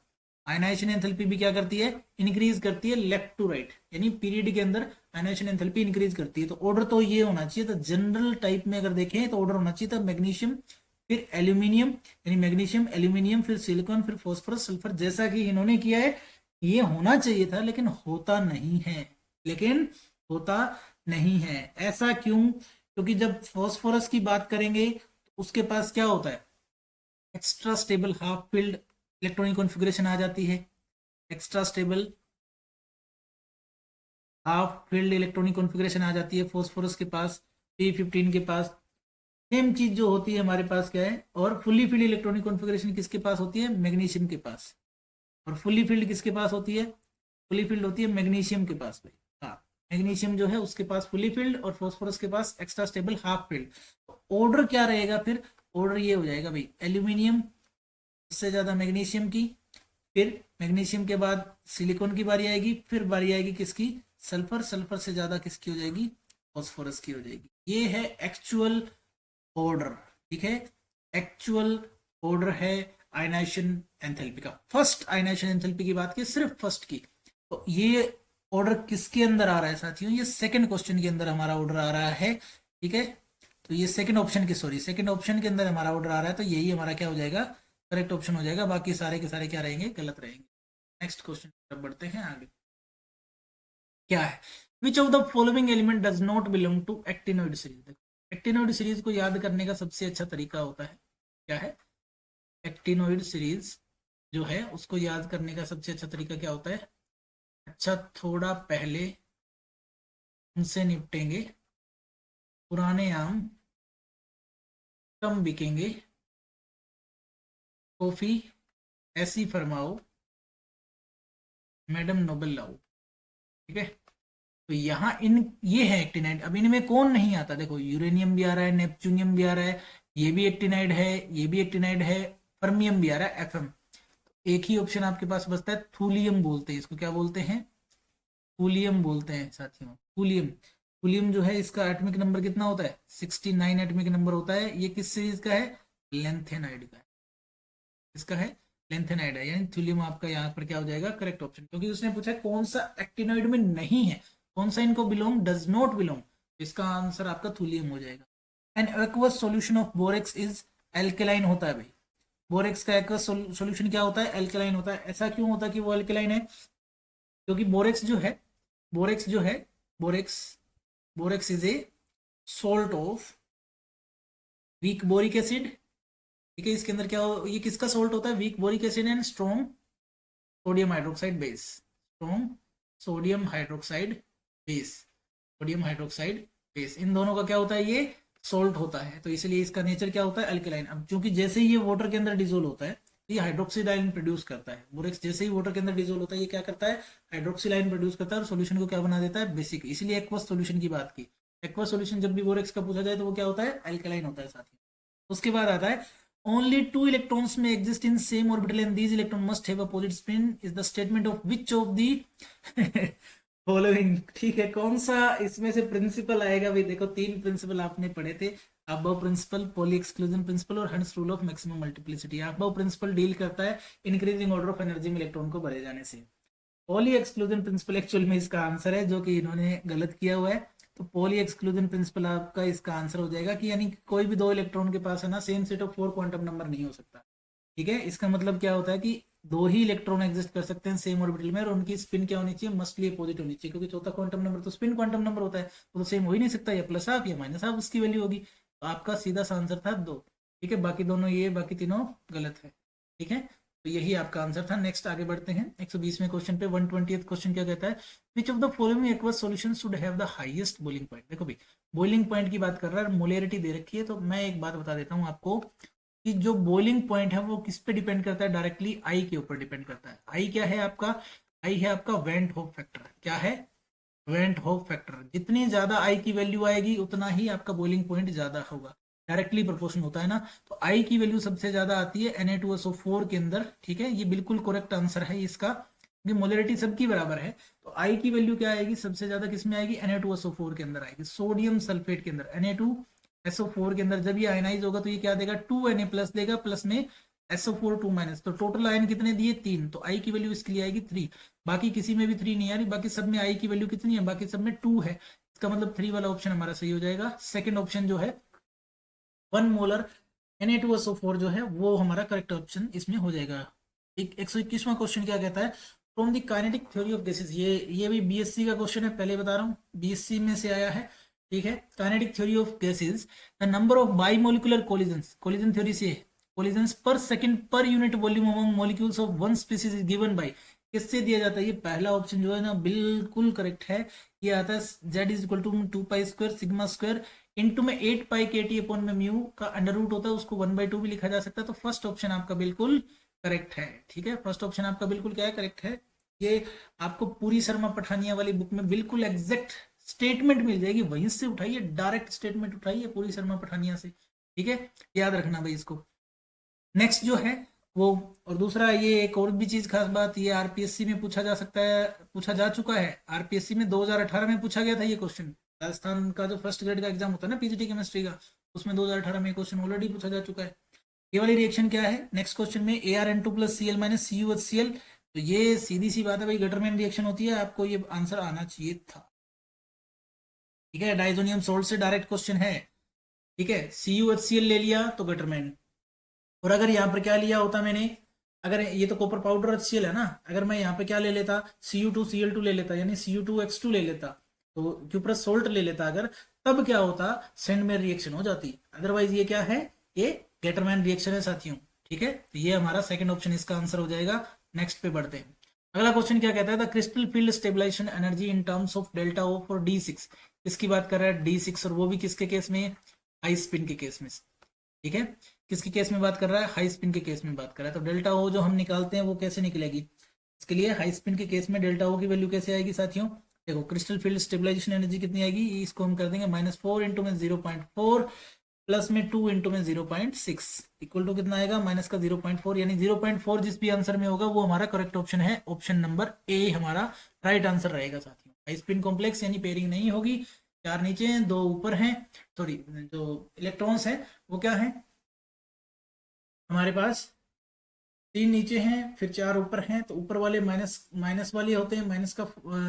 आयनाइजेशन एंथैल्पी भी क्या करती है, इंक्रीज करती है लेफ्ट टू राइट, यानी पीरियड के अंदर आयनाइजेशन एंथैल्पी इंक्रीज करती है। तो ऑर्डर तो ये होना चाहिए, तो जनरल टाइप में अगर देखें तो ऑर्डर होना चाहिए था मैग्नीशियम, फिर एल्यूमिनियम, यानी मैग्नीशियम, एल्यूमिनियम, फिर सिलिकॉन, फिर फॉस्फोरस, सल्फर, जैसा कि इन्होंने किया है। ये होना चाहिए था, लेकिन होता नहीं है। लेकिन होता नहीं है, ऐसा क्यों, क्योंकि जब फॉस्फोरस की बात करेंगे तो उसके पास क्या होता है, extra stable half filled electronic configuration आ जाती है। Extra stable half filled electronic configuration आ जाती है फॉस्फोरस के पास, P15 के पास। सेम चीज जो होती है हमारे पास क्या है, और फुली फील्ड इलेक्ट्रॉनिक कॉन्फ़िगरेशन किसके पास होती है, मैग्नीशियम के पास। और फुली फील्ड किसके पास होती है, फुली फील्ड होती है मैग्नीशियम के पास भाई। हाँ, मैग्नीशियम जो है उसके पास फुली फील्ड, और फॉस्फोरस के पास extra stable half filled. Order क्या रहेगा फिर, ऑर्डर ये हो जाएगा भाई, एल्यूमिनियम, उससे ज्यादा मैग्नीशियम की, फिर मैग्नीशियम के बाद सिलिकॉन की बारी आएगी, फिर बारी आएगी किसकी, सल्फर, सल्फर से ज्यादा किसकी हो जाएगी, फॉस्फोरस की हो जाएगी। ये है एक्चुअल ऑर्डर, ठीक है, एक्चुअल ऑर्डर है आयनाइजेशन एंथैल्पी का। फर्स्ट आयनाइजेशन एंथैल्पी की बात की, सिर्फ फर्स्ट की, तो ये ऑर्डर किसके अंदर आ रहा है साथियों, ये सेकंड क्वेश्चन के अंदर हमारा ऑर्डर आ रहा है, ठीक है। तो ये सेकंड ऑप्शन के, सॉरी सेकंड ऑप्शन के अंदर हमारा ऑर्डर आ रहा है, तो यही हमारा क्या हो जाएगा, करेक्ट ऑप्शन हो जाएगा, बाकी सारे के सारे क्या रहेंगे, गलत रहेंगे। नेक्स्ट क्वेश्चन तरफ बढ़ते हैं आगे। क्या है, which of the following element does not belong to actinoid series. Actinoid series को याद करने का सबसे अच्छा तरीका होता है, क्या है, एक्टिनोइड सीरीज जो है उसको याद करने का सबसे अच्छा तरीका क्या होता है, अच्छा थोड़ा पहले उनसे निपटेंगे, पुराने आम कम बिकेंगे, कॉफी ऐसी फरमाओ, मैडम नोबेल लाओ, ठीक है। तो यहाँ इन ये है एक्टिनाइड। अब इनमें कौन नहीं आता, देखो यूरेनियम भी आ रहा है, नेपच्यूनियम भी आ रहा है, ये भी एक्टिनाइड है, ये भी एक्टिनाइड है, फर्मियम भी आ रहा है, एफएम। एक ही ऑप्शन आपके पास बचता है, थूलियम बोलते हैं इसको, क्या बोलते हैं, थूलियम बोलते हैं साथियों, थूलियम। थूलियम जो है इसका एटॉमिक नंबर कितना होता है, 69 एटॉमिक नंबर होता है। ये किस सीरीज का है, लेंथेनाइड का है, इसका है लेंथेनाइड है, यानी थ्यूलियम आपका यहाँ पर क्या हो जाएगा, करेक्ट ऑप्शन, क्योंकि उसने पूछा कौन सा एक्टिनोइड में नहीं है, कौन सा इनको बिलोंग, डज नॉट बिलोंग, इसका आंसर आपका थ्यूलियम हो जाएगा। An aqueous solution of borax is alkaline होता है भाई, बोरेक्स का एक्वस सॉल्यूशन क्या होता है, एल्केलाइन होता है। ऐसा क्यों होता है कि वो एल्केलाइन है, क्योंकि बोरेक्स जो है, बोरेक्स जो है, borax borax is a salt of weak boric acid, ठीक है। इसके अंदर क्या हो, ये किसका सोल्ट होता है, weak boric acid and strong sodium hydroxide base, strong sodium hydroxide base, sodium hydroxide base, इन दोनों का क्या होता है, ये सोल्ट होता है, तो इसलिए इसका नेचर क्या होता है, अल्कलाइन। अब चूंकि जैसे ही ये वाटर के अंदर डिजोल्व होता है, तो ये हाइड्रोक्सिल आयन प्रोड्यूस करता है, बोरेक्स जैसे ही वाटर के अंदर डिजोल्व होता है, ये क्या करता है, हाइड्रोक्सिल आयन प्रोड्यूस करता है और सोल्यूशन को क्या बना देता है, बेसिक। इसलिए एक्वस सोल्यूशन की बात की, एक्वस सोल्यूशन जब भी बोरेक्स का पूछा जाए तो वो क्या होता है, अल्कलाइन होता है साथियों। उसके बाद आता है only two electrons may exist in same orbital and these electrons must have opposite spin is the statement of which of the following, ठीक है। कौन सा इसमें से प्रिंसिपल आएगा भाई, देखो तीन प्रिंसिपल आपने पढ़े थे, aufbau principle, Pauli exclusion principle और Hund's rule of maximum multiplicity. Aufbau principle deal करता है इंक्रीजिंग ऑर्डर ऑफ एनर्जी में इलेक्ट्रॉन को भरे जाने से, पॉली एक्सक्लूजन प्रिंसिपल एक्चुअल में इसका आंसर है, जो कि इन्होंने गलत किया हुआ है। तो पॉली एक्सक्लूजन प्रिंसिपल आपका इसका आंसर हो जाएगा कि यानी कोई भी दो इलेक्ट्रॉन के पास है ना, same set of 4 quantum number नहीं हो सकता, ठीक है। इसका मतलब क्या होता है कि दो ही इलेक्ट्रॉन एग्जिस्ट कर सकते हैं सेम ऑर्बिटल में, और उनकी स्पिन क्या होनी चाहिए, मस्टली अपोजिट होनी चाहिए, क्योंकि चौथा क्वांटम नंबर तो स्पिन क्वांटम नंबर होता है, तो सेम हो ही नहीं सकता, या प्लस हाफ या माइनस हाफ उसकी वैल्यू होगी। तो आपका सीधा सा आंसर था 2, ठीक है। बाकी दोनों ये, बाकी तीनों गलत है, ठीक है। तो यही आपका आंसर था। नेक्स्ट आगे बढ़ते हैं 120वें क्वेश्चन पे। 120th क्वेश्चन क्या कहता है, which of the following aqueous solution should have the highest boiling point. देखो भाई बॉइलिंग पॉइंट की बात कर रहा है, मोलरिटी दे रखी है, तो मैं एक बात बता देता हूँ आपको कि जो बॉइलिंग पॉइंट है वो किस पे डिपेंड करता है, डायरेक्टली आई के ऊपर डिपेंड करता है। आई क्या है आपका, आई है आपका वेंट होप फैक्टर, क्या है, वेंट होप फैक्टर। जितनी ज्यादा आई की वैल्यू आएगी उतना ही आपका बॉइलिंग पॉइंट ज्यादा होगा, डायरेक्टली प्रोपोर्शन होता है ना। तो आई की वैल्यू सबसे ज्यादा आती है Na2SO4 के अंदर, ठीक है। ये बिल्कुल करेक्ट आंसर है इसका, क्योंकि मोलरिटी सबकी बराबर है। तो आई की वैल्यू क्या आएगी, सबसे ज्यादा किसमें आएगी, Na2SO4 के अंदर आएगी, सोडियम सल्फेट के अंदर। Na2SO4 के अंदर जब ये आयनाइज होगा तो ये क्या देगा, 2Na प्लस देगा, प्लस में SO4 2 माइनस, तो टोटल आयन कितने दिए, 3। तो आई की वैल्यू इसके लिए आएगी 3। बाकी किसी में भी 3 नहीं आ रही, बाकी सब में आई की वैल्यू कितनी है, बाकी सब में 2 है। इसका मतलब 3 वाला ऑप्शन हमारा सही हो जाएगा। सेकंड ऑप्शन जो है 1 मोलर Na2SO4 जो है वो हमारा करेक्ट ऑप्शन इसमें हो जाएगा। 121वां क्वेश्चन क्या कहता है, from the kinetic theory of gases. ये भी बीएससी का क्वेश्चन है, पहले बता रहा हूँ, बीएससी में से आया है, ठीक है। Kinetic theory of gases, the number of bimolecular collisions, collision theory से collisions per second per unit volume among molecules of one species is given by, किससे दिया जाता है। ये पहला ऑप्शन जो है ना बिल्कुल करेक्ट है। ये आता है Z = 2 pi square sigma square into में 8 पाई KT अपॉन में म्यू का अंडर रूट होता है, उसको 1/2 भी लिखा जा सकता है। तो फर्स्ट ऑप्शन आपका बिल्कुल करेक्ट है, ठीक है। फर्स्ट ऑप्शन आपका बिल्कुल क्या है, करेक्ट है। ये आपको पूरी शर्मा पठानिया वाली बुक में बिल्कुल एग्जैक्ट स्टेटमेंट मिल जाएगी, वहीं से उठाइए, डायरेक्ट स्टेटमेंट उठाइए पूरी शर्मा पठानिया से, ठीक है। याद रखना भाई इसको। नेक्स्ट जो है वो। और दूसरा ये एक और भी चीज खास बात, ये आरपीएससी में पूछा जा सकता है, पूछा जा चुका है। आरपीएससी में 2018 में पूछा गया था ये क्वेश्चन। राजस्थान का जो फर्स्ट ग्रेड का एग्जाम होता है ना पीजीटी केमिस्ट्री का, उसमें 2018 में क्वेश्चन ऑलरेडी पूछा जा चुका है। ये वाली रिएक्शन क्या है नेक्स्ट क्वेश्चन में, ArN2 plus Cl minus CuHCl। तो ये सीधी सी बात है भाई, गटरमैन रिएक्शन होती है, आपको ये आंसर आना चाहिए था। ठीक है, डाइजोनियम सोल्ट से डायरेक्ट क्वेश्चन है। ठीक है, CuHCl ले लिया तो गटरमैन। और अगर यहाँ पर क्या लिया होता मैंने, अगर ये तो कॉपर पाउडर HCl है ना, अगर मैं यहाँ पे क्या ले लेता, Cu2Cl2 ले लेता, यानी Cu2X2 ले लेता, तो क्यूप्रस सोल्ट ले लेता अगर, तब क्या होता, सेंडमेयर रिएक्शन हो जाती। अदरवाइज ये क्या है, ये गेटरमैन रिएक्शन है साथियों। ठीक है, तो ये हमारा सेकंड ऑप्शन इसका आंसर हो जाएगा। नेक्स्ट पे बढ़ते हैं। अगला क्वेश्चन क्या कहता है, the crystal field stabilisation energy in terms of delta O for D6। इसकी बात कर रहा है D6, और वो भी किसके केस में, हाई स्पिन के केस में। ठीक है, किसके केस में बात कर रहा है, हाई स्पिन के केस में बात कर रहा है। तो डेल्टा ओ जो हम निकालते हैं वो कैसे निकलेगी, इसके लिए हाई स्पिन के केस में डेल्टा ओ की वैल्यू कैसे आएगी साथियों, देखो क्रिस्टल फील्ड स्टेबलाइजेशन एनर्जी कितनी आएगी, इसको हम कर देंगे -4 इंटू में 0.4 प्लस में 2 इंटू में 0.6 इक्वल टू कितना आएगा, माइनस का 0.4, यानी 0.4 जिस भी आंसर में होगा वो हमारा करेक्ट ऑप्शन है। ऑप्शन नंबर ए हमारा राइट आंसर रहेगा साथियों। हाई स्पिन कॉम्प्लेक्स यानी पेयरिंग नहीं होगी, 4 नीचे हैं 2 ऊपर हैं, सॉरी जो इलेक्ट्रॉन्स है वो क्या है हमारे पास, 3 नीचे हैं फिर 4 ऊपर हैं, तो ऊपर वाले माइनस वाले होते हैं, माइनस का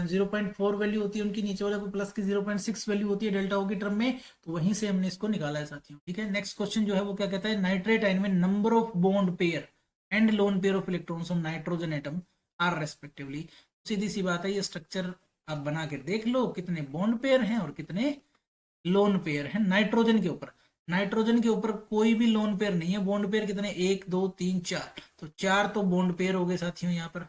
0.4 वैल्यू होती है उनकी, नीचे वाले को प्लस की 0.6 वैल्यू होती है डेल्टा ओ की टर्म में, तो वहीं से हमने इसको निकाला है साथियों। ठीक है, नेक्स्ट क्वेश्चन जो है वो क्या कहता है, नाइट्रेट आयन में number of bond pair and lone pair of electrons on nitrogen atom are respectively. सीधी सी बात है, ये स्ट्रक्चर आप बना के देख लो, कितने बॉन्ड पेयर हैं और कितने लोन पेयर हैं नाइट्रोजन के ऊपर। नाइट्रोजन के ऊपर कोई भी लोन पेयर नहीं है, बॉन्ड पेयर कितने, 1 2 3 4, तो 4 तो बॉन्ड पेयर हो गए साथियों। यहाँ पर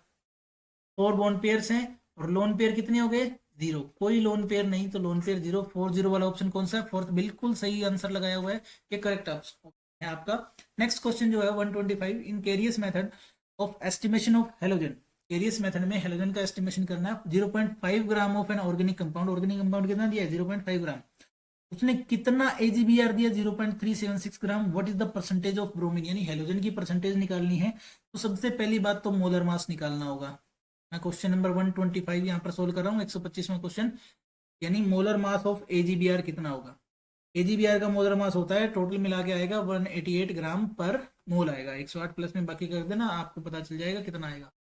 4 बॉन्ड पेयर्स हैं, और लोन पेयर कितने हो गए, 0, कोई लोन पेयर नहीं, तो लोन पेयर 0, 4 0 वाला ऑप्शन कौन सा है, फोर्थ, बिल्कुल सही आंसर लगाया हुआ है, ये करेक्ट ऑप्शन है आपका। नेक्स्ट क्वेश्चन जो है 125, in Carius method of estimation of halogen. Carius method में हेलोजन का एस्टिमेशन करना है, 0.5 gram of an organic compound, organic compound कितना दिया है 0.5 ग्राम, उसने कितना AgBr दिया 0.376 gram, what is the percentage of bromine, यानी हेलोजन की परसेंटेज निकालनी है। तो सबसे पहली बात तो मोलर मास निकालना होगा। मैं क्वेश्चन नंबर 125 यहाँ पर सोल्व कर रहा हूँ, 125वां क्वेश्चन, यानी मोलर मास ऑफ AgBr कितना होगा। AgBr का मोलर मास होता है, टोटल मिला के आएगा 188 ग्राम पर मोल आएगा, 108 प्लस में बाकी कर देना, आपको पता चल जाएगा कितना आएगा।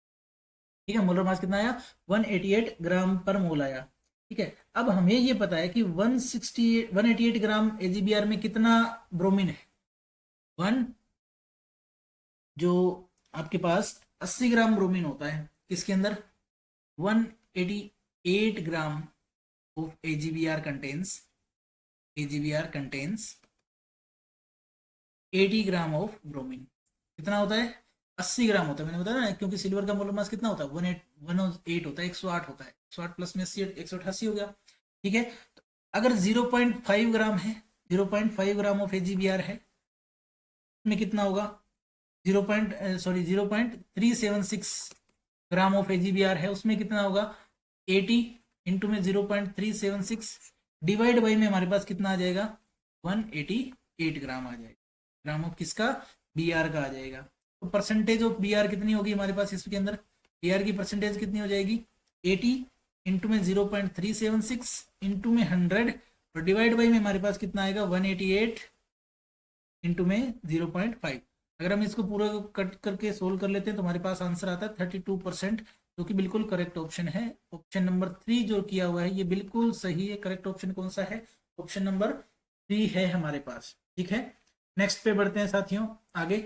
ठीक है, मोलर मास कितना आया, 188 ग्राम पर मोल आया। ठीक है, अब हमें ये पता है कि 188 ग्राम AgBr में कितना ब्रोमीन है, वन जो आपके पास 80 ग्राम ब्रोमीन होता है किसके अंदर, 188 gram of AgBr contains 80 gram of bromine. कितना होता है, 80 ग्राम होता है, मैंने बताया ना, क्योंकि सिल्वर का मोलर मास कितना होता है, 108 होता है, 108 होता है, 108 प्लस में 80 188 हो गया। ठीक है, तो अगर 0.5 ग्राम है, 0.5 ग्राम ऑफ AgBr है, उसमें कितना होगा, 0.376 ग्राम ऑफ AgBr है, उसमें कितना होगा, 80 इंटू में 0.376 डिवाइड बाई में हमारे पास कितना आ जाएगा, 188 ग्राम आ जाएगा, ग्राम ऑफ किसका, Br का आ जाएगा। तो परसेंटेज ऑफ Br कितनी होगी हमारे पास इसके अंदर, Br की परसेंटेज कितनी हो जाएगी, 80 इंटू में 0.376 इंटू में 100 और डिवाइड बाई में हमारे पास कितना आएगा, 188 इंटू में 0.5। अगर हम इसको पूरा कट करके सोल्व कर लेते हैं तो हमारे पास आंसर आता है 32%, जो कि बिल्कुल करेक्ट ऑप्शन है। ऑप्शन नंबर 3 जो किया हुआ है ये बिल्कुल सही है। करेक्ट ऑप्शन कौन सा है, ऑप्शन नंबर 3 है हमारे पास। ठीक है, नेक्स्ट पे बढ़ते हैं साथियों आगे।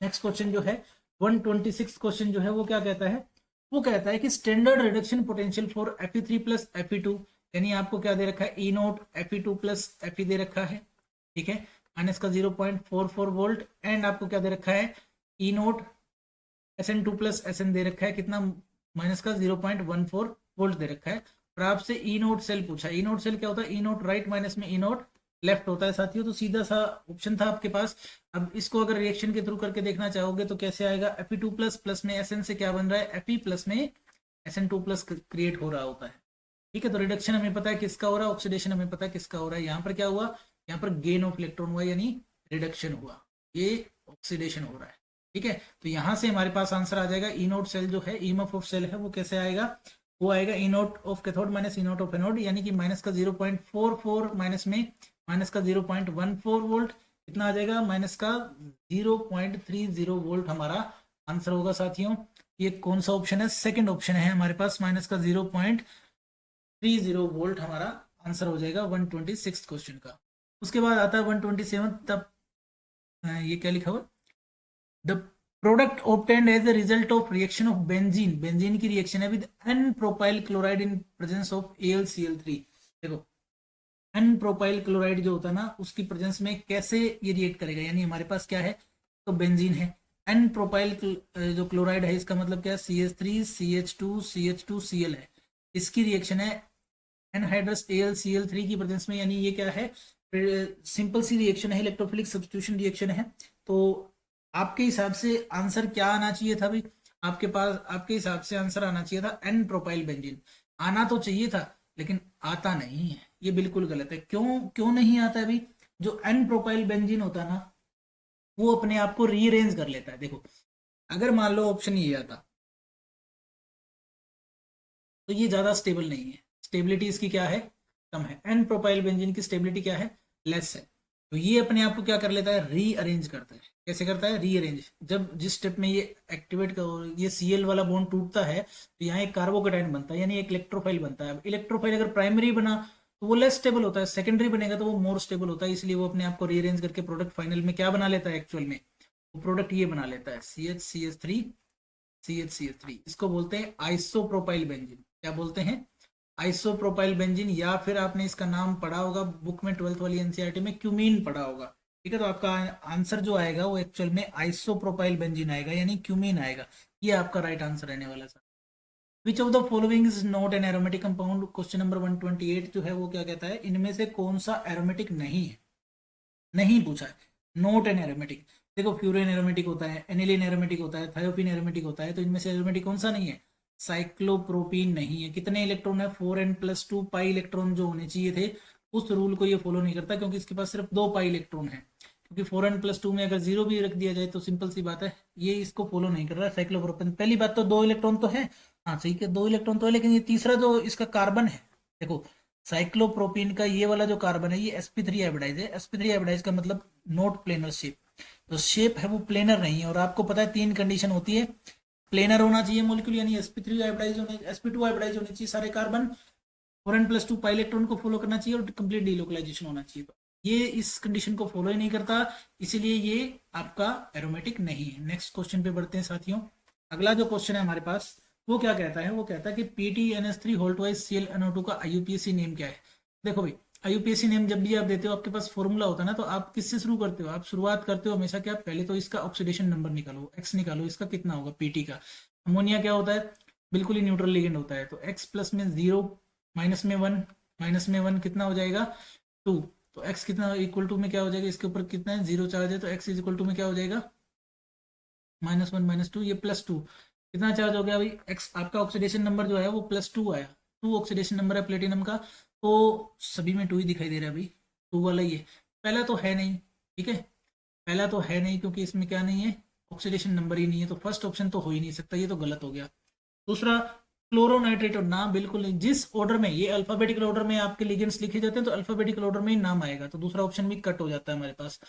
नेक्स्ट क्वेश्चन जो है 126 क्वेश्चन जो है वो क्या कहता है, वो कहता है कि standard reduction potential for Fe3 plus Fe2, यानी आपको क्या दे रखा है, E0 Fe2 प्लस Fe दे रखा है। ठीक है, माइनस का 0.44 वोल्ट, एंड आपको क्या दे रखा है, E0 SN2 प्लस SN दे रखा है, कितना, माइनस का 0.14 वोल्ट दे रखा है। और आपसे E0 सेल पूछा, E0 सेल क्या होता है, E0 राइट माइनस में E0 लेफ्ट होता है साथियों। तो सीधा सा ऑप्शन था आपके पास। अब इसको अगर रिएक्शन के थ्रू करके देखना चाहोगे तो कैसे आएगा, Fe2 प्लस प्लस में SN से क्या बन रहा है, Fe प्लस में SN2 प्लस क्रिएट हो रहा होता है। ठीक है, तो रिडक्शन हमें पता है किसका हो रहा है, ऑक्सीडेशन हमें पता है किसका हो रहा है। यहाँ पर क्या हुआ, यहाँ पर गेन ऑफ इलेक्ट्रॉन हुआ यानी रिडक्शन हुआ, ये ऑक्सीडेशन हो रहा है। ठीक है, तो यहां से हमारे पास आंसर आ जाएगा ई नोट सेल जो है, ईएमएफ ऑफ सेल है वो कैसे आएगा, वो आएगा E nought of cathode minus E nought of anode, यानी कि माइनस का 0.44 माइनस में माइनस का 0.14 वोल्ट, कितना आ जाएगा माइनस का 0.30 वोल्ट हमारा आंसर होगा साथियों। ये कौन सा ऑप्शन है, सेकंड ऑप्शन है हमारे पास, माइनस का 0.30 वोल्ट हमारा आंसर हो जाएगा 126 क्वेश्चन का। उसके बाद आता है 127, तब ये क्या लिखा हुआ, the product obtained as a result of reaction of benzene, benzene की रिएक्शन है with n propyl chloride in presence of AlCl3। देखो n प्रोपाइल क्लोराइड जो होता है ना, उसकी प्रेजेंस में कैसे ये रिएक्ट करेगा, यानी हमारे पास क्या है, तो बेंजीन है, n प्रोपाइल जो क्लोराइड है इसका मतलब क्या है, CH3 CH2 CH2 Cl है, इसकी रिएक्शन है एनहाइड्रस AlCl3 की प्रेजेंस में, यानी ये क्या है, सिंपल सी रिएक्शन है, इलेक्ट्रोफिलिक सब्स्टिट्यूशन रिएक्शन है। तो आपके हिसाब से आंसर क्या आना चाहिए था भाई, आपके पास आपके हिसाब से आंसर आना चाहिए था एन प्रोपाइल बेंजीन, आना तो चाहिए था लेकिन आता नहीं है, ये बिल्कुल गलत है। क्यों क्यों नहीं आता है भाई, जो एन प्रोपाइल बेंजीन होता है ना, वो अपने आप को रीअरेंज कर लेता है। देखो अगर मान लो ऑप्शन ये आता तो ये ज्यादा स्टेबल नहीं है, स्टेबिलिटी इसकी क्या है, कम है, एन प्रोपाइल बेंजीन की स्टेबिलिटी क्या है, लेस है। तो ये अपने आप को क्या कर लेता है, रीअरेंज करता है। कैसे करता है, रीअरेंज, जब जिस स्टेप में ये एक्टिवेट कर, ये Cl वाला बॉन्ड टूटता है तो यहाँ एक कार्बोकेटाइन बनता है, यानी एक इलेक्ट्रोफाइल बनता है। अब इलेक्ट्रोफाइल अगर प्राइमरी बना तो वो लेस स्टेबल होता है, सेकेंडरी बनेगा तो वो मोर स्टेबल होता है, इसलिए वो अपने आप को रीअरेंज करके प्रोडक्ट फाइनल में क्या बना लेता है, एक्चुअल में वो प्रोडक्ट ये बना लेता है CH3 इसको बोलते हैं आइसोप्रोपाइल बेंजीन। क्या बोलते हैं, आइसोप्रोपाइल बेंजीन, या फिर आपने इसका नाम पढ़ा होगा बुक में 12th वाली एनसीईआरटी में, क्यूमीन पढ़ा होगा। ठीक है, तो आपका आंसर जो आएगा वो एक्चुअल में आइसोप्रोपाइल बेंजीन आएगा, यानी क्यूमीन आएगा, ये आपका राइट आंसर रहने वाला sir. Which of the following is not an aromatic compound, question number 128 जो है वो क्या कहता है, इनमें से कौन सा एरोमेटिक नहीं है, नहीं पूछा है, नॉट एन एरोमेटिक। देखो फ्यूरेन एरोमेटिक होता है, एनिलीन एरोमेटिक होता है, थायोपिन एरोमेटिक होता है, तो इनमें से एरोमेटिक कौन सा नहीं है, साइक्लोप्रोपीन नहीं है। कितने इलेक्ट्रॉन है, 4n+2 पाई इलेक्ट्रॉन जो होने चाहिए थे, उस रूल को ये फॉलो नहीं करता, क्योंकि इसके पास सिर्फ 2 पाई इलेक्ट्रॉन है, क्योंकि 4n+2 में अगर 0 भी रख दिया जाए तो सिंपल सी बात है, ये इसको फॉलो नहीं कर रहा है साइक्लोप्रोपीन। पहली बात तो 2 इलेक्ट्रॉन तो है, हाँ सही है 2 इलेक्ट्रॉन तो है, लेकिन ये तीसरा जो इसका कार्बन है, देखो साइक्लोप्रोपीन का ये वाला जो कार्बन है ये sp3 हाइब्रिडाइज है, sp3 हाइब्रिडाइज का मतलब नॉट प्लेनर शेप, तो शेप है वो प्लेनर नहीं है। और आपको पता है 3 कंडीशन होती है, प्लेनर होना चाहिए मॉलिक्यूल, यानी sp3 हाइब्रिडाइज होने, sp2 हाइब्रिडाइज होने चाहिए सारे कार्बन, 4n+2 पाई इलेक्ट्रॉन को फॉलो करना चाहिए, और कंप्लीट डीलोकलाइजेशन होना चाहिए। तो ये इस कंडीशन को फॉलो ही नहीं करता, इसीलिए ये आपका एरोमेटिक नहीं है। नेक्स्ट क्वेश्चन पे बढ़ते हैं साथियों। अगला जो क्वेश्चन है हमारे पास वो क्या कहता है, वो कहता है कि PTNS3 होल्टवाइज ClNO2 का IUPAC नेम क्या है। देखो भाई IUPAC नेम जब भी आप देते हो, आपके पास फॉर्मूला होता है ना, तो आप किससे शुरू करते हो, आप शुरुआत करते हो हमेशा क्या, पहले तो इसका ऑक्सीडेशन नंबर निकालो, एक्स निकालो, इसका कितना होगा पीटी का। अमोनिया क्या होता है, बिल्कुल ही न्यूट्रल लिगेंड होता है, तो एक्स प्लस में 0, माइनस में 1, माइनस में 1 कितना हो जाएगा 2, तो एक्स कितना इक्वल टू में क्या हो जाएगा, इसके ऊपर कितना है 0 चार्ज है, तो एक्स इज इक्वल टू में क्या हो जाएगा -1 -2, ये +2, कितना चार्ज हो गया भाई, एक्स आपका ऑक्सीडेशन नंबर जो है वो +2 आया, 2 ऑक्सीडेशन नंबर है प्लेटिनम का, तो सभी में 2 ही दिखाई दे रहा है भाई, 2 वाला ही है। पहला तो है नहीं, ठीक है, पहला तो है नहीं क्योंकि इसमें क्या नहीं है, ऑक्सीडेशन नंबर ही नहीं है, तो फर्स्ट ऑप्शन तो हो ही नहीं सकता, ये तो गलत हो गया। दूसरा क्लोरोनाइट्रेट, और नाम बिल्कुल नहीं, जिस ऑर्डर में ये अल्फाबेटिकल ऑर्डर में आपके लिगेंड्स लिखे जाते हैं तो अल्फाबेटिकल ऑर्डर में ही नाम आएगा, तो दूसरा ऑप्शन भी कट हो जाता है हमारे पास।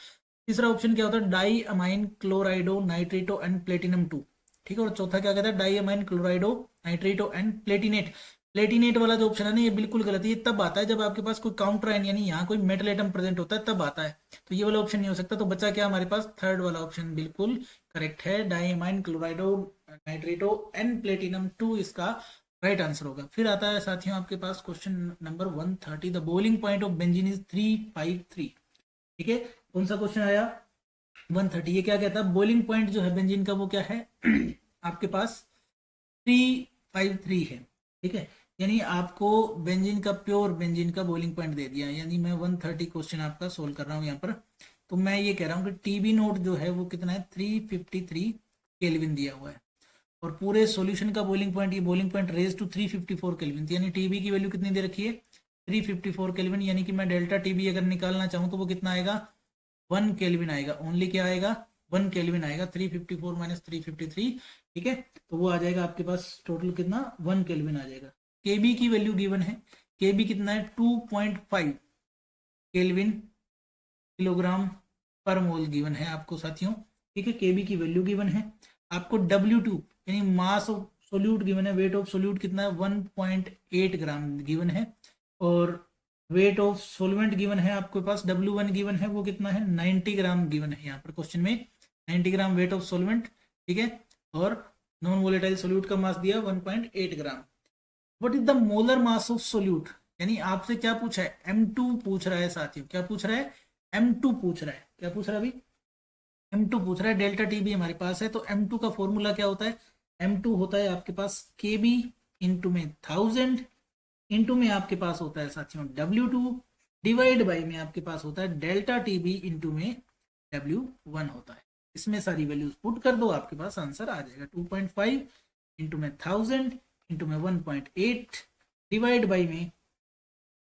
तीसरा ऑप्शन क्या होता है, di amine chlorido nitrato and platinum 2, ठीक है। और चौथा क्या कहता है, di amine chlorido nitrato and platinate. Platinate वाला जो ऑप्शन है ना, ये बिल्कुल गलत है, ये तब आता है जब आपके पास कोई काउंटर आयन यानी यहाँ कोई मेटल एटम प्रेजेंट होता है तब आता है, तो ये वाला ऑप्शन नहीं हो सकता। तो बचा क्या हमारे पास, थर्ड वाला ऑप्शन बिल्कुल करेक्ट है, di amine chlorido nitrato and platinum 2 इसका राइट आंसर होगा। फिर आता है साथियों आपके पास question number 130, the boiling point of benzene is 353, ठीक है। कौन सा क्वेश्चन आया, 130, ये क्या कहता है, बॉइलिंग पॉइंट जो है बेंजीन का वो क्या है आपके पास 353 है, ठीक है। यानी आपको बेंजीन का, प्योर बेंजीन का बॉइलिंग पॉइंट दे दिया, यानी मैं 130 क्वेश्चन आपका सोल्व कर रहा हूँ यहाँ पर। तो मैं ये कह रहा हूँ कि टीबी नोट जो है वो कितना है, 353 केल्विन दिया हुआ है, और पूरे सॉल्यूशन का बॉइलिंग पॉइंट, ये boiling point raise to 354 kelvin, यानी टीबी की वैल्यू कितनी दे रखी है 354 केल्विन, यानी कि मैं डेल्टा टीबी अगर निकालना चाहूँ तो वो कितना आएगा 1 केल्विन आएगा, ओनली क्या आएगा 1 केल्विन आएगा, 354 माइनस 353, ठीक है। तो वो आ जाएगा आपके पास टोटल कितना, 1 केल्विन आ जाएगा। केबी की वैल्यू गिवन है, केबी कितना है 2.5 केल्विन किलोग्राम पर मोल गिवन है आपको साथियों, ठीक है। केबी की वैल्यू गिवन है आपको। W2 यानी मास ऑफ सोल्यूट गिवन है, वेट ऑफ सोल्यूट कितना है 1.8 ग्राम गिवन है। और वेट ऑफ सोलवेंट गिवन है आपके पास, W1 गिवन है वो कितना है 90 ग्राम गिवन है यहाँ पर क्वेश्चन में, 90 ग्राम वेट ऑफ सोलवेंट, ठीक है। और नॉन वोलेटाइल सोल्यूट का मास दिया 1.8 gram. What is the molar mass of solute, यानी आपसे क्या पूछा है, M2 पूछ रहा है साथियों, क्या पूछ रहा है, M2 पूछ रहा है, क्या पूछ रहा है अभी, M2 पूछ रहा है। डेल्टा टी भी हमारे पास है, तो M2 का फॉर्मूला क्या होता है, M2 होता है आपके पास KB इंटू में 1000 इंटू में आपके पास होता है साथियों W2 डिवाइड बाई में आपके पास होता है डेल्टा टीबी इंटू में W1 होता है। इसमें सारी वैल्यूज पुट कर दो, आपके पास आंसर आ जाएगा 2.5 इंटू में 1000 इंटू में 1.8 डिवाइड बाई में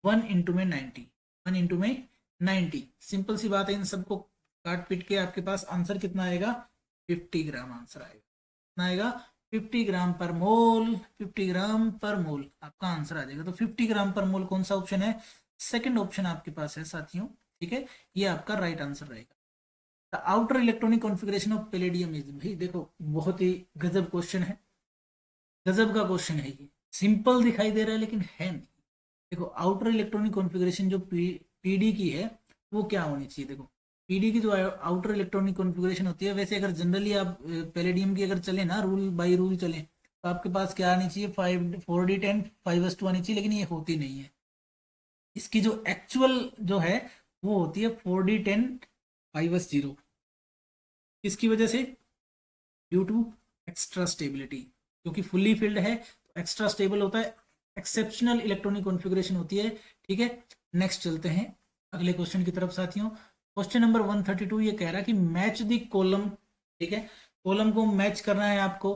1 इंटू में 90, 1 इंटू में 90। सिंपल सी बात है, इन सबको काट पीट के आपके पास आंसर कितना आएगा, 50 ग्राम आंसर आएगा। कितना आएगा, 50 ग्राम पर मोल, 50 ग्राम पर मोल आपका आंसर आ जाएगा। तो 50 ग्राम पर मोल कौन सा ऑप्शन है, सेकंड ऑप्शन आपके पास है साथियों, ठीक है। ये आपका राइट आंसर रहेगा। The outer electronic configuration of palladium is, भाई देखो बहुत ही गजब क्वेश्चन है, गजब का क्वेश्चन है ये। सिंपल दिखाई दे रहा है लेकिन है नहीं। देखो आउटर इलेक्ट्रॉनिक कॉन्फ़िगरेशन जो पीडी की है वो क्या होनी चाहिए, देखो पीडी की जो आउटर इलेक्ट्रॉनिक कॉन्फ़िगरेशन होती है, वैसे अगर जनरली आप पैलेडियम की अगर चले ना, रूल बाई रूल चले, तो आपके पास क्या आनी चाहिए, 4d10 5s2 आनी चाहिए, लेकिन ये होती नहीं है। इसकी जो एक्चुअल जो है वो होती है 4d10 5s0। किसकी वजह से, ड्यू टू एक्स्ट्रा स्टेबिलिटी, क्योंकि फुल्ली फिल्ड है तो एक्स्ट्रा स्टेबल होता है, एक्सेप्शनल इलेक्ट्रॉनिक कॉन्फ़िगरेशन होती है, ठीक है। नेक्स्ट चलते हैं अगले क्वेश्चन की तरफ साथियों। क्वेश्चन नंबर 132 ये कह रहा है कि मैच द कॉलम, ठीक है। कॉलम को मैच करना है आपको,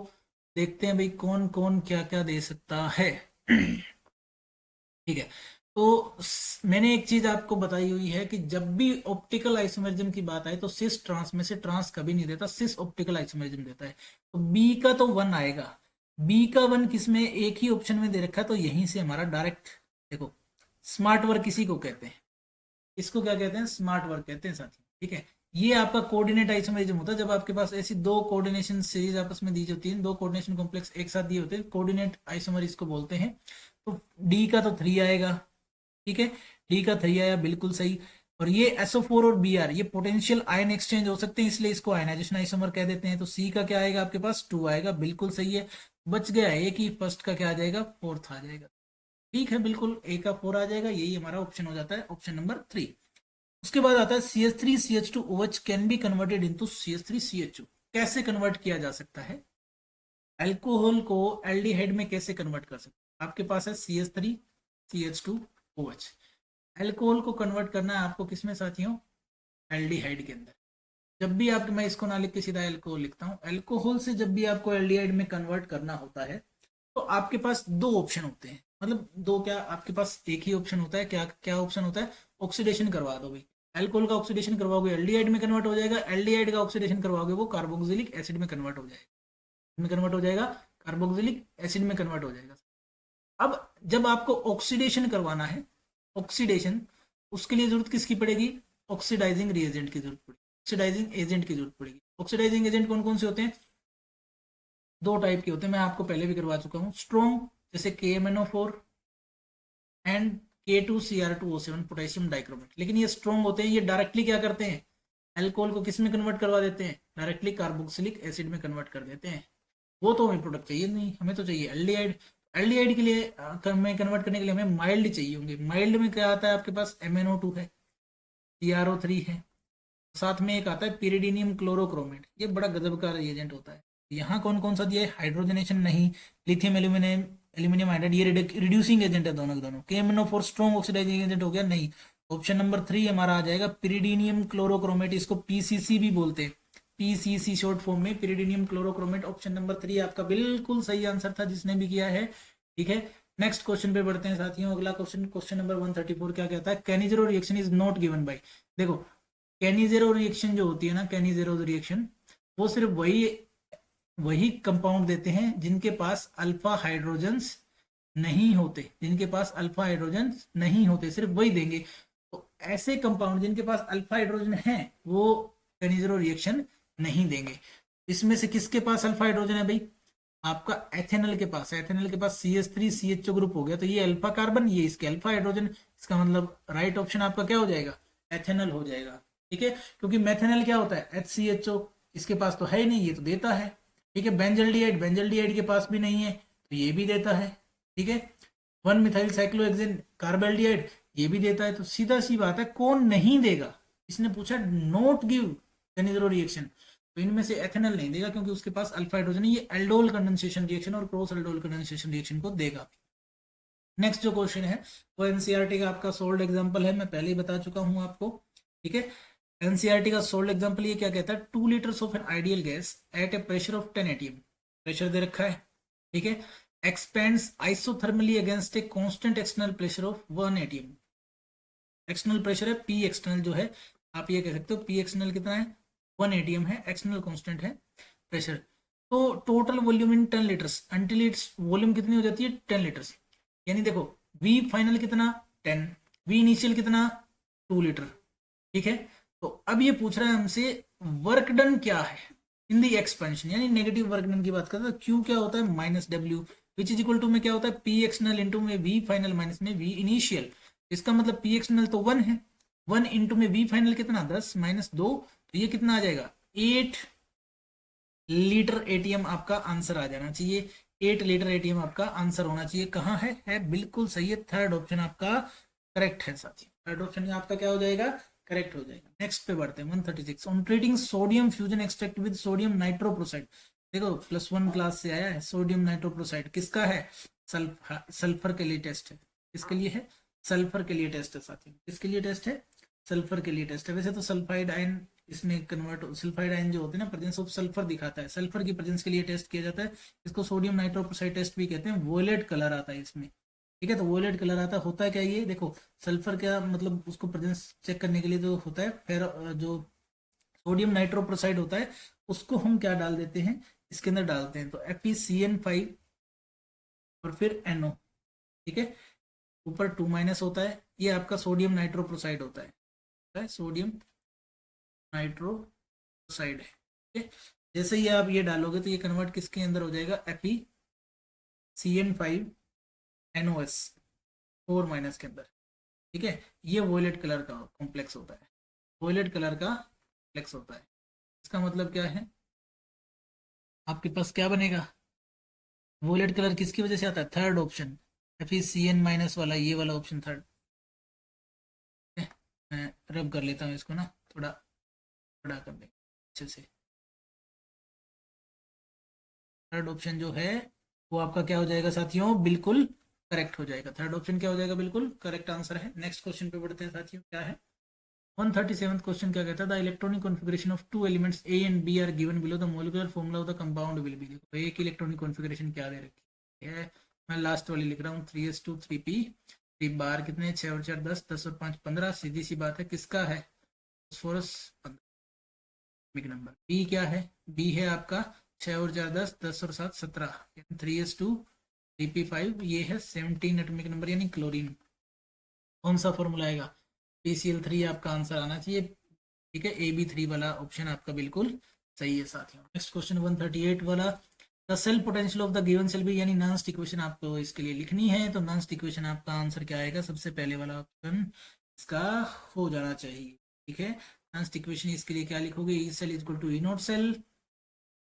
देखते हैं भाई कौन कौन क्या क्या दे सकता है ठीक है। तो मैंने एक चीज आपको बताई हुई है कि जब भी ऑप्टिकल आइसोमेरिज्म की बात आए तो सिस ट्रांस में से ट्रांस कभी नहीं देता, सिस ऑप्टिकल आइसोमेरिज्म देता है। तो बी का तो 1 आएगा, बी का 1 किसमें, एक ही ऑप्शन में दे रखा है, तो यहीं से हमारा डायरेक्ट, देखो स्मार्ट वर्क किसी को कहते हैं, इसको क्या कहते हैं, स्मार्ट वर्क कहते हैं साथियों, ठीक है। ये आपका कोऑर्डिनेट आइसोमेरिज्म होता है, जब आपके पास ऐसी दो कोऑर्डिनेशन सीरीज आपस में दी होती है, दो कोऑर्डिनेशन कॉम्प्लेक्स एक साथ दिए होते हैं, कोऑर्डिनेट आइसोमर इसको बोलते हैं। तो डी का तो 3 आएगा, ठीक है, डी का 3 आया, बिल्कुल सही। और ये SO4 और Br ये पोटेंशियल आयन एक्सचेंज हो सकते हैं, इसलिए इसको आयनाइजेशन आइसोमर कह देते हैं। तो सी का क्या आएगा आपके पास, 2 आएगा, बिल्कुल सही है। बच गया एक ही, फर्स्ट का क्या आ जाएगा, फोर्थ आ जाएगा, ठीक है, बिल्कुल ए का 4 आ जाएगा, यही हमारा ऑप्शन हो जाता है, ऑप्शन नंबर 3। उसके बाद आता है CH3CH2OH can be converted into CH3CH2। कैसे कन्वर्ट किया जा सकता है, अल्कोहल को एल्डिहाइड में कैसे कन्वर्ट कर सकते हैं। आपके पास है CH3CH2OH, अल्कोहल को कन्वर्ट करना है आपको किसमें साथियों, एल्डिहाइड के अंदर। जब भी आप, मैं इसको ना लिख के सीधा अल्कोहल लिखता हूँ, अल्कोहल से जब भी आपको एल्डिहाइड में कन्वर्ट करना होता है तो आपके पास दो ऑप्शन होते हैं, मतलब दो क्या, आपके पास एक ही ऑप्शन होता है, क्या क्या ऑप्शन होता है, ऑक्सीडेशन करवा दो भाई। अल्कोहल का ऑक्सीडेशन करवाओगे एल्डिहाइड में कन्वर्ट हो जाएगा, एल्डिहाइड का ऑक्सीडेशन करवाओगे वो कार्बोक्सिलिक एसिड में कन्वर्ट हो जाएगा, में कन्वर्ट हो जाएगा, कार्बोक्सिलिक एसिड में कन्वर्ट हो जाएगा। अब जब आपको ऑक्सीडेशन करवाना है, ऑक्सीडेशन, उसके लिए जरूरत किसकी पड़ेगी, ऑक्सीडाइजिंग रिएजेंट की जरूरत पड़ेगी, ऑक्सीडाइजिंग एजेंट की जरूरत पड़ेगी। ऑक्सीडाइजिंग एजेंट कौन कौन से होते हैं, दो टाइप के होते हैं, मैं आपको पहले भी करवा चुका हूँ। स्ट्रॉन्ग जैसे KMnO4 and K2Cr2O7 potassium dichromate, लेकिन ये स्ट्रॉन्ग होते हैं, ये डायरेक्टली क्या करते हैं, अल्कोहल को किस में कन्वर्ट करवा देते हैं, डायरेक्टली कार्बोक्सिलिक एसिड में कन्वर्ट कर देते हैं। वो तो हमें प्रोडक्ट चाहिए नहीं, हमें तो चाहिए एल्डिहाइड। एल्डिहाइड के लिए में कन्वर्ट करने के लिए हमें माइल्ड चाहिए होंगे। माइल्ड में क्या आता है आपके पास, MnO2 है, CrO3 है, साथ में एक आता है पिरिडीनियम क्लोरोक्रोमेट, ये बड़ा गजब का रिएजेंट होता है। यहाँ कौन कौन सा दिया है, हाइड्रोजनेशन नहीं, लिथियम एल्यूमिनियम एल्यूमिनियम हाइड्राइड, ये रिड्यूसिंग एजेंट है दोनों के दोनों। KMnO4 स्ट्रॉन्ग ऑक्सीडाइजिंग एजेंट हो गया, नहीं। ऑप्शन नंबर 3 हमारा आ जाएगा पिरिडीनियम क्लोरोक्रोमेट, इसको PCC भी बोलते हैं, PCC शॉर्ट फॉर्म में, पिरिडीनियम क्लोरोक्रोमेट। ऑप्शन नंबर 3 आपका बिल्कुल सही आंसर था, जिसने भी किया है, ठीक है। नेक्स्ट क्वेश्चन पे बढ़ते हैं साथियों। अगला क्वेश्चन, क्वेश्चन नंबर 134 क्या कहता है, Cannizzaro reaction is not given by, देखो कैनिजेरो रिएक्शन जो होती है ना, कैनिजेरो रिएक्शन, वो सिर्फ वही कंपाउंड देते हैं जिनके पास अल्फा हाइड्रोजन्स नहीं होते, जिनके पास अल्फा हाइड्रोजन्स नहीं होते, सिर्फ वही देंगे। तो ऐसे कंपाउंड जिनके पास अल्फा हाइड्रोजन है वो कैनिजेरो रिएक्शन नहीं देंगे। इसमें से किसके पास अल्फा हाइड्रोजन है भाई? आपका एथेनॉल के पास है। एथेनॉल के पास CH3 CHO ग्रुप हो गया, तो ये अल्फा कार्बन, ये इसके अल्फा हाइड्रोजन, इसका मतलब राइट ऑप्शन आपका क्या हो जाएगा? एथेनॉल हो जाएगा। ठीक है, क्योंकि मेथेनॉल क्या होता है? HCHO, इसके पास तो है ही नहीं, ये तो देता है। ठीक है, बेंजल्डिहाइड, बेंजल्डिहाइड के पास भी नहीं है तो ये भी देता है। ठीक है, 1 मिथाइल साइक्लोहेक्सेन कार्बल्डिहाइड, ये भी देता है। तो सीधा सी बात है, कौन नहीं देगा? इसने पूछा नोट गिव कैनिजेरो रिएक्शन, तो इनमें से एथेनॉल नहीं देगा क्योंकि उसके पास अल्फा हाइड्रोजन है। ये एल्डोल कंडेंसेशन रिएक्शन और क्रॉस एल्डोल कंडेंसेशन रिएक्शन को देगा। नेक्स्ट जो क्वेश्चन है वो एनसीईआरटी का आपका सोल्ड एग्जांपल है, मैं पहले ही बता चुका हूं आपको। ठीक है, एनसीईआरटी का सोल्ड एग्जांपल ये क्या कहता है? 2 litres of an ideal gas at a pressure of 10 atm, pressure दे रखा है। ठीक है, expands isothermally against a constant external pressure of 1 atm। External pressure है पी एक्सटर्नल जो है, आप ये कह सकते हो पी एक्सटर्नल कितना है? 1 atm है, एक्सटर्नल कांस्टेंट है प्रेशर। तो टोटल वॉल्यूम इन 10 लीटर्स, अनटिल इट्स वॉल्यूम कितनी हो जाती है? 10 लीटर्स। यानी देखो, वी फाइनल कितना? 10, वी इनिशियल कितना? 2 लीटर। ठीक है, तो अब ये पूछ रहा है हमसे वर्क डन क्या है इन दी एक्सपेंशन, यानी नेगेटिव वर्क डन की बात करते हैं। तो क्यू क्या होता है? -W, which is equal to में क्या होता है? पी एक्सटर्नल इंटू में वी फाइनल माइनस में वी इनिशियल। इसका मतलब पी एक्सटर्नल तो 1 है, 1 इंटू में वी फाइनल कितना? 10 -2, तो ये कितना आ जाएगा? 8 लीटर एटीएम आपका आंसर आ जाना चाहिए। 8 लीटर एटीएम आपका आंसर होना चाहिए। कहाँ है बिल्कुल सही है, थर्ड ऑप्शन आपका करेक्ट है साथी। थर्ड ऑप्शन आपका क्या हो जाएगा? करेक्ट हो जाएगा। नेक्स्ट पे बढ़ते हैं 136, on treating sodium fusion extract with sodium nitroprusside. देखो +1 क्लास से आया है, सोडियम नाइट्रोप्रोसाइड किसका है? सल्फर के लिए टेस्ट है। किसके लिए है? सल्फर के लिए टेस्ट है साथी। किसके लिए टेस्ट है? सल्फर के लिए टेस्ट है। वैसे तो सल्फाइड आयन इसमें कन्वर्ट, सल्फाइड आयन जो होते हैं ना, प्रेजेंस ऑफ सल्फर दिखाता है, सल्फर की प्रेजेंस के लिए टेस्ट किया जाता है। इसको सोडियम नाइट्रोप्रोसाइड टेस्ट भी कहते हैं। वोलेट कलर आता है इसमें। ठीक है, तो वोलेट कलर आता होता है क्या? ये देखो, सल्फर क्या मतलब उसको प्रेजेंस चेक करने के लिए जो होता है, फिर जो सोडियम नाइट्रोप्रोसाइड होता है उसको हम क्या डाल देते हैं? इसके अंदर डालते हैं, तो FeCN5 और फिर NO। ठीक है, ऊपर 2- होता है, ये आपका सोडियम नाइट्रोप्रोसाइड होता है, सोडियम नाइट्रोसाइड है। ठीक है, जैसे ही आप ये डालोगे तो ये कन्वर्ट किसके अंदर हो जाएगा? FeCN5NOS4- के अंदर। ठीक है, ये वोलेट कलर का कॉम्प्लेक्स होता है, वोलेट कलर का कॉम्प्लेक्स होता है। इसका मतलब क्या है? आपके पास क्या बनेगा? वोलेट कलर किसकी वजह से आता है? थर्ड ऑप्शन, FeCN- वाला, ये वाला ऑप्शन थर्ड। मैं रब कर लेता हूँ इसको ना, थोड़ा बड़ा कर देंगे अच्छे से। थर्ड ऑप्शन जो है वो आपका क्या हो जाएगा साथियों? बिल्कुल करेक्ट हो जाएगा। थर्ड ऑप्शन क्या हो जाएगा? बिल्कुल करेक्ट आंसर है। नेक्स्ट क्वेश्चन पे बढ़ते हैं साथियों, क्या है 137 क्वेश्चन क्या कहता है? The electronic configuration of two elements A and B are given below the molecular formula of the compound will be. देखो एक इलेक्ट्रॉनिक कॉन्फ़िगरेशन क्या दे रखी है, मैं लास्ट वाली लिख रहा हूँ 3s2 3p 3 बार कितने? 6 और 4 10, 10 और 5 15। सीधी सी बात है, किसका है? Phosphorus 15 number. बी क्या है? बी है आपका 6 और 4 10, 10 और 7 17, 3s2 3p5, ये है 17 एटॉमिक नंबर यानी क्लोरीन। कौन सा फॉर्मूला आएगा? PCl3 आपका आंसर आना चाहिए। ठीक है, AB3 वाला ऑप्शन आपका बिल्कुल सही है साथियों। नेक्स्ट क्वेश्चन 138 वाला, the cell potential of the given cell भी, यानी नॉन्स्ट इक्वेशन आपको इसके लिए लिखनी है। तो नॉन्स्ट इक्वेशन आपका आंसर क्या आएगा? सबसे पहले वाला ऑप्शन इसका हो जाना चाहिए। ठीक है, नॉन्स्ट इक्वेशन इसके लिए क्या लिखोगे? E cell equal to E naught cell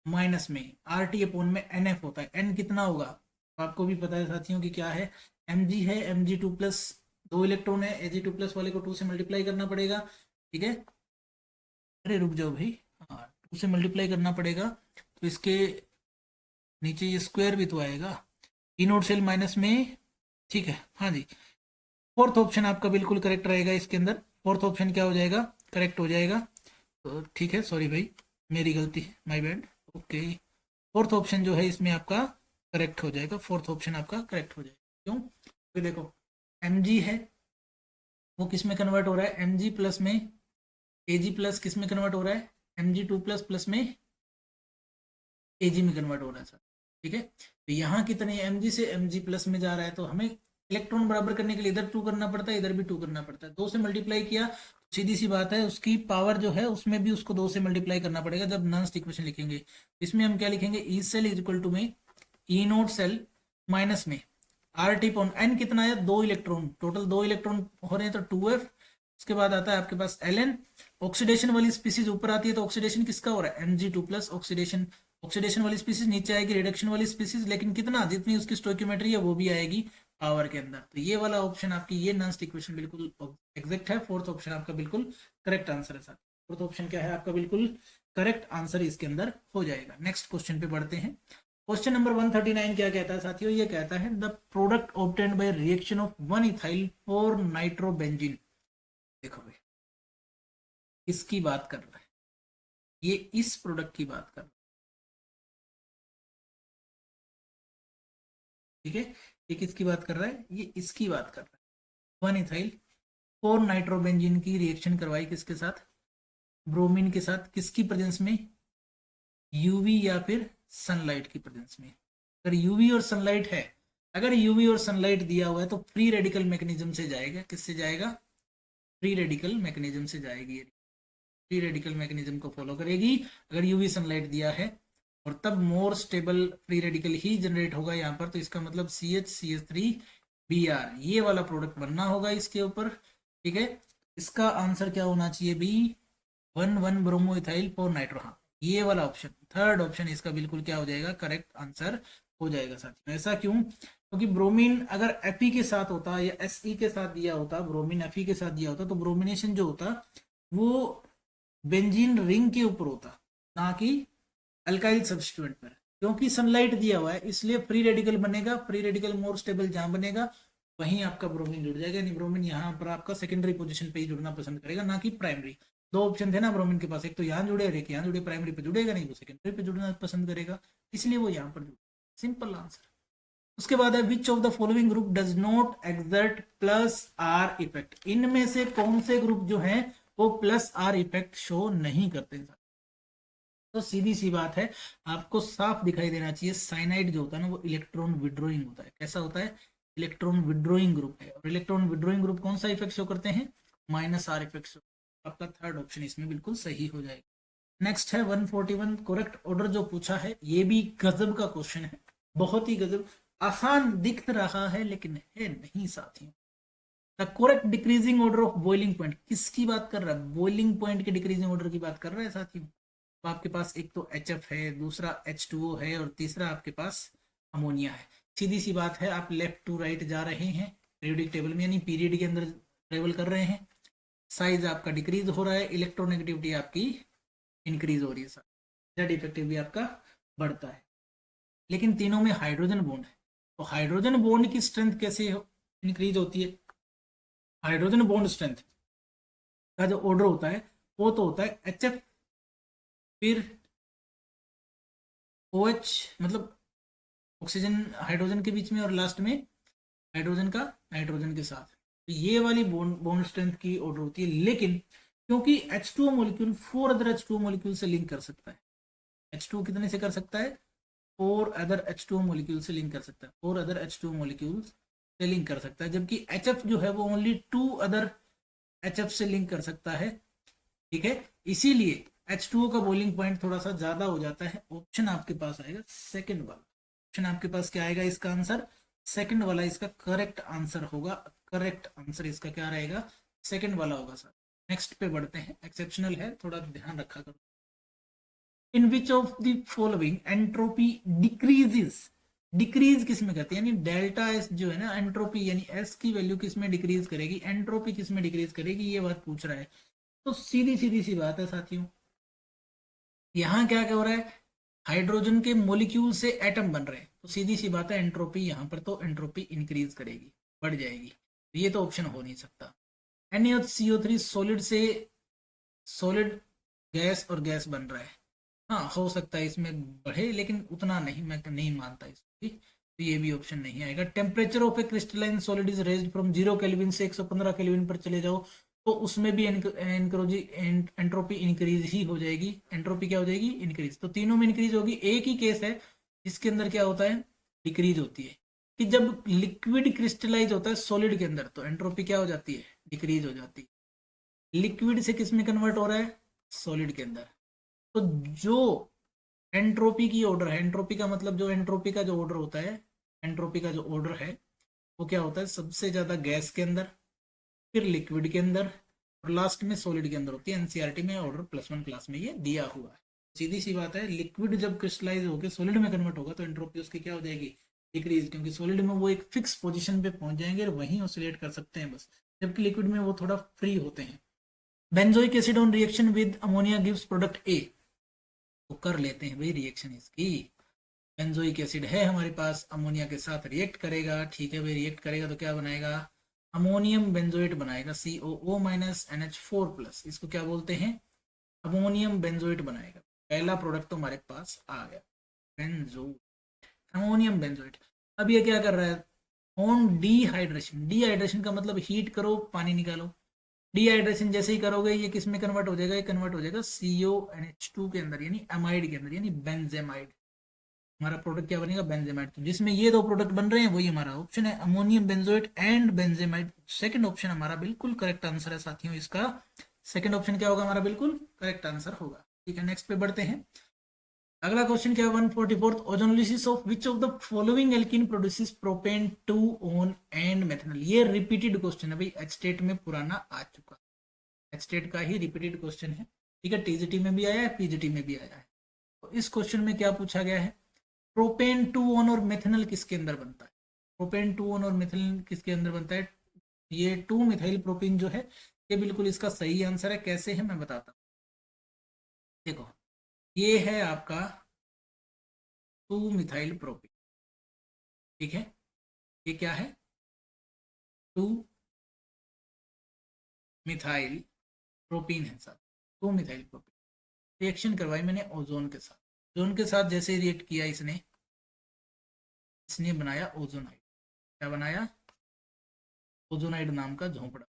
minus में RT/में NF होता है। N कितना होगा? तो आपको भी पता है साथियों कि क्या है? Mg है, Mg2+, 2 इलेक्ट्रॉन है, Ag2+ वाले को 2 से मल्टीप्लाई करना पड़ेगा। ठीक है, अरे रुक जाओ भाई, हाँ 2 से मल्टीप्लाई करना पड़ेगा, तो इसके नीचे ये स्क्वायर भी तो आएगा। ई नोट सेल माइनस में, ठीक है, हाँ जी। फोर्थ ऑप्शन आपका बिल्कुल करेक्ट रहेगा इसके अंदर। फोर्थ ऑप्शन क्या हो जाएगा? करेक्ट हो जाएगा। तो ठीक है, सॉरी भाई, मेरी गलती है, my bad. Okay, fourth option जो है इसमें आपका करेक्ट हो जाएगा। फोर्थ ऑप्शन आपका करेक्ट हो जाएगा। क्यों? क्योंकि देखो Mg है वो किस में कन्वर्ट हो रहा है? Mg+ में Ag प्लस किस में कन्वर्ट हो रहा है, Mg2 प्लस प्लस में Ag में कन्वर्ट हो रहा है सर। ठीक है, तो यहाँ कितने Mg से Mg प्लस में जा रहा है, तो हमें इलेक्ट्रॉन बराबर करने के लिए इधर 2 करना पड़ता है, इधर भी 2 करना पड़ता है। 2 से मल्टीप्लाई किया, सीधी सी बात है उसकी पावर जो है उसमें भी उसको 2 से मल्टीप्लाई करना पड़ेगा जब नॉन इक्वेशन लिखेंगे। इसमें हम क्या लिखेंगे, E cell is equal to में ई नोट सेल माइनस में आर टी पॉन एन कितना है, 2 इलेक्ट्रॉन, टोटल 2 इलेक्ट्रॉन हो रहे हैं तो 2f। उसके बाद आता है आपके पास एल, ऑक्सीडेशन वाली स्पीसीज ऊपर आती है तो ऑक्सीडेशन किसका हो रहा है, Mg2 प्लस ऑक्सीडेशन, ऑक्सीडेशन वाली स्पीसीज नीचे आएगी, रिडक्शन वाली स्पीसीज, लेकिन कितना, जितनी उसकी स्टोइकियोमेट्री है वो भी आएगी पावर के अंदर। तो ये वाला ऑप्शन आपकी ये नॉन इक्वेशन बिल्कुल एग्जैक्ट है। फोर्थ ऑप्शन आपका बिल्कुल करेक्ट आंसर है सर। फोर्थ ऑप्शन क्या है आपका, बिल्कुल करेक्ट आंसर इसके अंदर हो जाएगा। नेक्स्ट क्वेश्चन पे बढ़ते हैं। क्वेश्चन नंबर 139 क्या कहता है साथियों, ये कहता है the product obtained by reaction of 1 ethyl 4 nitrobenzene. देखो भाई इसकी बात कर रहा है, ये इस प्रोडक्ट की बात कर रहा है। ठीक है, ये किसकी बात कर रहा है, ये इसकी बात कर रहा है। 1 इथाइल 4 नाइट्रोबेंजीन की रिएक्शन करवाई किसके साथ, ब्रोमीन के साथ, किसकी प्रेजेंस में, यूवी या फिर सनलाइट की प्रेजेंस में। अगर यूवी और सनलाइट है, अगर यूवी और सनलाइट दिया हुआ है तो फ्री रेडिकल मैकेनिज्म से जाएगा, किससे जाएगा, फ्री रेडिकल मैकेनिज्म से जाएगी, फ्री रेडिकल मैकेनिज्म को फॉलो करेगी अगर यूवी सनलाइट दिया है, और तब मोर स्टेबल फ्री रेडिकल ही जनरेट होगा यहाँ पर। तो इसका मतलब CH3Br ये वाला प्रोडक्ट बनना होगा इसके ऊपर। ठीक है, इसका आंसर क्या होना चाहिए, B11 ब्रोमोइथाइल 4 नाइट्रो, हाँ ये वाला ऑप्शन, थर्ड ऑप्शन इसका बिल्कुल क्या हो जाएगा, करेक्ट आंसर हो जाएगा साथियों। ऐसा क्यों, क्योंकि ब्रोमीन अगर Fe के साथ होता या Se के साथ दिया होता, ब्रोमीन Fe के साथ दिया होता तो ब्रोमिनेशन जो होता वो बेंजीन रिंग के ऊपर होता, ना कि अल्काइल सब्स्टिट्यूएंट पर। क्योंकि सनलाइट दिया हुआ है इसलिए फ्री रेडिकल बनेगा, फ्री रेडिकल मोर स्टेबल जहां बनेगा वहीं आपका ब्रोमीन जुड़ जाएगा, यानी ब्रोमीन यहाँ पर आपका सेकेंडरी पोजीशन पे ही जुड़ना पसंद करेगा, ना कि प्राइमरी। दो ऑप्शन थे ना ब्रोमीन के पास, एक तो यहाँ जुड़े और एक यहाँ जुड़े, प्राइमरी पे जुड़ेगा नहीं, वो सेकेंडरी पे जुड़ना पसंद करेगा, इसलिए वो यहाँ पर जुड़े। Simple answer. उसके बाद है which of the following group does not exert plus are effect, इनमें से कौन से ग्रुप जो है वो प्लस आर इफेक्ट शो नहीं करते। तो सीधी सी बात है, आपको साफ दिखाई देना चाहिए साइनाइड जो होता है ना वो इलेक्ट्रॉन विड्रोइंग होता है। कैसा होता है, इलेक्ट्रॉन विड्रोइंग ग्रुप है, और इलेक्ट्रॉन विड्रोइंग ग्रुप कौन सा इफेक्ट शो करते हैं, माइनस आर इफेक्ट शो। आपका थर्ड ऑप्शन इसमें बिल्कुल सही हो जाएगा। नेक्स्ट है 141, करेक्ट ऑर्डर जो पूछा है ये भी गजब का क्वेश्चन है, बहुत ही गजब, आसान दिख रहा है लेकिन है नहीं साथियों। The correct decreasing order of boiling point, किसकी बात कर रहा है, बॉइलिंग पॉइंट के डिक्रीजिंग ऑर्डर की बात कर रहा है साथियों। तो आपके पास एक तो HF है, दूसरा H2O है, और तीसरा आपके पास अमोनिया है। सीधी सी बात है, आप लेफ्ट टू राइट जा रहे हैं पीरियोडिक टेबल में, यानी पीरियड के अंदर ट्रेवल कर रहे हैं, साइज आपका डिक्रीज हो रहा है, इलेक्ट्रोनेगेटिविटी आपकी इंक्रीज हो रही है सर, जेड इफेक्टिव भी आपका बढ़ता है। लेकिन तीनों में हाइड्रोजन बॉन्ड है, तो हाइड्रोजन बॉन्ड की स्ट्रेंथ कैसे इंक्रीज होती है, हाइड्रोजन बॉन्ड स्ट्रेंथ का जो ऑर्डर होता है वो तो होता है HF फिर OH, मतलब ऑक्सीजन हाइड्रोजन के बीच में, और लास्ट में हाइड्रोजन का नाइट्रोजन के साथ। तो ये वाली बॉन्ड स्ट्रेंथ की ऑर्डर होती है, लेकिन क्योंकि H2O molecule 4 other H2O molecule से लिंक कर सकता है, H2O कितने से कर सकता है, 4 अदर H2O मॉलिक्यूल से लिंक कर सकता है, 4 अदर H2O मॉलिक्यूल से लिंक कर सकता है, जबकि HF जो है वो ओनली 2 अदर HF से लिंक कर सकता है। ठीक है, इसीलिए H2O का बॉइलिंग पॉइंट थोड़ा सा ज्यादा हो जाता है। ऑप्शन आपके पास आएगा सेकंड वाला, ऑप्शन आपके पास क्या आएगा, इसका आंसर सेकंड वाला इसका करेक्ट आंसर होगा। करेक्ट आंसर इसका क्या रहेगा, सेकंड वाला होगा सर। नेक्स्ट पे बढ़ते हैं, एक्सेप्शनल है थोड़ा ध्यान रखा करो। In which of the following entropy decreases, decrease किस में करती है, यानी डेल्टा एस जो है ना, एंट्रोपी यानी एस की वैल्यू किस में डिक्रीज करेगी, एंट्रोपी किस में डिक्रीज करेगी, ये बात पूछ रहा है। तो सीधी सीधी सी बात है साथियों, यहाँ क्या हो रहा है, हाइड्रोजन के मॉलिक्यूल से एटम बन रहे हैं, तो सीधी सी बात है एंट्रोपी यहाँ पर तो एंट्रोपी इंक्रीज करेगी, बढ़ जाएगी, तो ये तो ऑप्शन हो नहीं सकता। NaCO3 सॉलिड से सॉलिड गैस और गैस बन रहा है, हाँ हो सकता है इसमें बढ़े, लेकिन उतना नहीं, मैं नहीं मानता इसकी, तो ये भी ऑप्शन नहीं आएगा। Temperature of A crystalline solid is raised from 0 kelvin से 115 केल्विन पर चले जाओ तो उसमें भी एंट्रोपी इंक्रीज ही हो जाएगी। एंट्रोपी क्या हो जाएगी? इंक्रीज। तो तीनों में इंक्रीज होगी। एक ही केस है जिसके अंदर क्या होता है? डिक्रीज होती है, कि जब लिक्विड क्रिस्टलाइज होता है सॉलिड के अंदर तो एंट्रोपी क्या हो जाती है? डिक्रीज हो जाती है। लिक्विड से किस में कन्वर्ट हो रहा है? सॉलिड के अंदर। तो जो एंट्रोपी की ऑर्डर है, एंट्रोपी का मतलब जो एंट्रोपी का जो ऑर्डर होता है, एंट्रोपी का जो ऑर्डर है वो क्या होता है? सबसे ज्यादा गैस के अंदर, फिर लिक्विड के अंदर, और लास्ट में सॉलिड के अंदर होती है। एनसीईआरटी में ऑर्डर +1 क्लास में ये दिया हुआ है। सीधी सी बात है, लिक्विड जब क्रिस्टलाइज होकर सॉलिड में कन्वर्ट होगा तो एंट्रोपी उसकी क्या हो जाएगी? डिक्रीज, क्योंकि सॉलिड में वो एक फिक्स पोजीशन पे पहुंच जाएंगे और वहीं ऑसिलेट कर सकते हैं बस, जबकि लिक्विड में वो थोड़ा फ्री होते हैं। Benzoic acid on reaction with ammonia gives product ए। तो कर लेते हैं भाई रिएक्शन इसकी। बेंजोइक एसिड है हमारे पास, अमोनिया के साथ रिएक्ट करेगा, ठीक है भाई, रिएक्ट करेगा तो क्या बनाएगा? अमोनियम बेंजोएट बनाएगा, COO-NH4+। इसको क्या बोलते हैं? अमोनियम बेंजोएट बनाएगा। पहला प्रोडक्ट तो हमारे पास आ गया, बेंजो अमोनियम बेंजोएट। अब ये क्या कर रहा है? On dehydration. डीहाइड्रेशन का मतलब हीट करो, पानी निकालो। डीहाइड्रेशन जैसे ही करोगे ये किस में कन्वर्ट हो जाएगा? ये कन्वर्ट हो जाएगा CONH2 के अंदर, यानी अमाइड के अंदर, यानी बेंजेमाइड। हमारा प्रोडक्ट क्या बनेगा? बेंजेमाइड। तो जिसमें ये दो प्रोडक्ट बन रहे हैं वही हमारा ऑप्शन है, ammonium benzoate and benzamide. Second option हमारा बिल्कुल करेक्ट आंसर है साथियों। इसका सेकंड ऑप्शन क्या होगा? हमारा बिल्कुल करेक्ट आंसर होगा। ठीक है, नेक्स्ट पे बढ़ते हैं। अगला क्वेश्चन क्या है? 144th, ozonolysis of which of the following alkene produces propane 2 on and methanol. ये रिपीटेड क्वेश्चन है भाई, एच स्टेट में पुराना आ चुका, एच स्टेट का ही रिपीटेड क्वेश्चन है। ठीक है, टीजीटी में भी आया है, पीजीटी में भी आया है। तो इस क्वेश्चन में क्या पूछा गया है? प्रोपेन 2 ऑन और मेथनॉल किसके अंदर बनता है? प्रोपेन 2 ऑन और मेथनॉल किसके अंदर बनता है? ये 2 मिथाइल प्रोपेन जो है, ये बिल्कुल इसका सही आंसर है। कैसे है मैं बताता हूँ। देखो, ये है आपका 2 मिथाइल प्रोपेन, ठीक है। ये क्या है? 2 मिथाइल प्रोपेन है सर, 2 मिथाइल प्रोपेन। रिएक्शन करवाई मैंने ओजोन के साथ। ओजोन के साथ जैसे रिएक्ट किया इसने, इसने बनाया ओजोनाइड। क्या बनाया? ओजोनाइड नाम का झोंपड़ा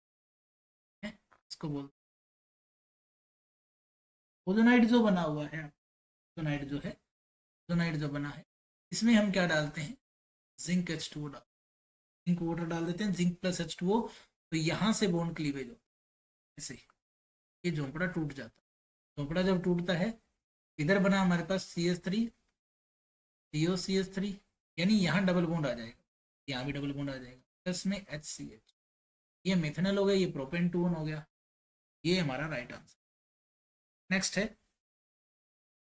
है, इसको बोल। ओजोनाइड जो बना हुआ है, ओजोनाइड जो है, ओजोनाइड जो बना है, इसमें हम क्या डालते हैं? जिंक H2O डाल, जिंक वाटर डाल देते हैं, जिंक प्लस H2O। तो यहाँ से बॉन्ड क्लीवेज होता है, ऐसे ये झोंपड़ा टूट जाता है। झोंपड़ा जब टूटता है, इधर बना हमारे पास CH3, COCH3, यानी यहाँ डबल बॉन्ड आ जाएगा, यहाँ भी डबल बॉन्ड आ जाएगा, प्लस में HCH। ये मेथनॉल हो गया, ये प्रोपेन 2 हो गया। ये हमारा राइट आंसर। नेक्स्ट है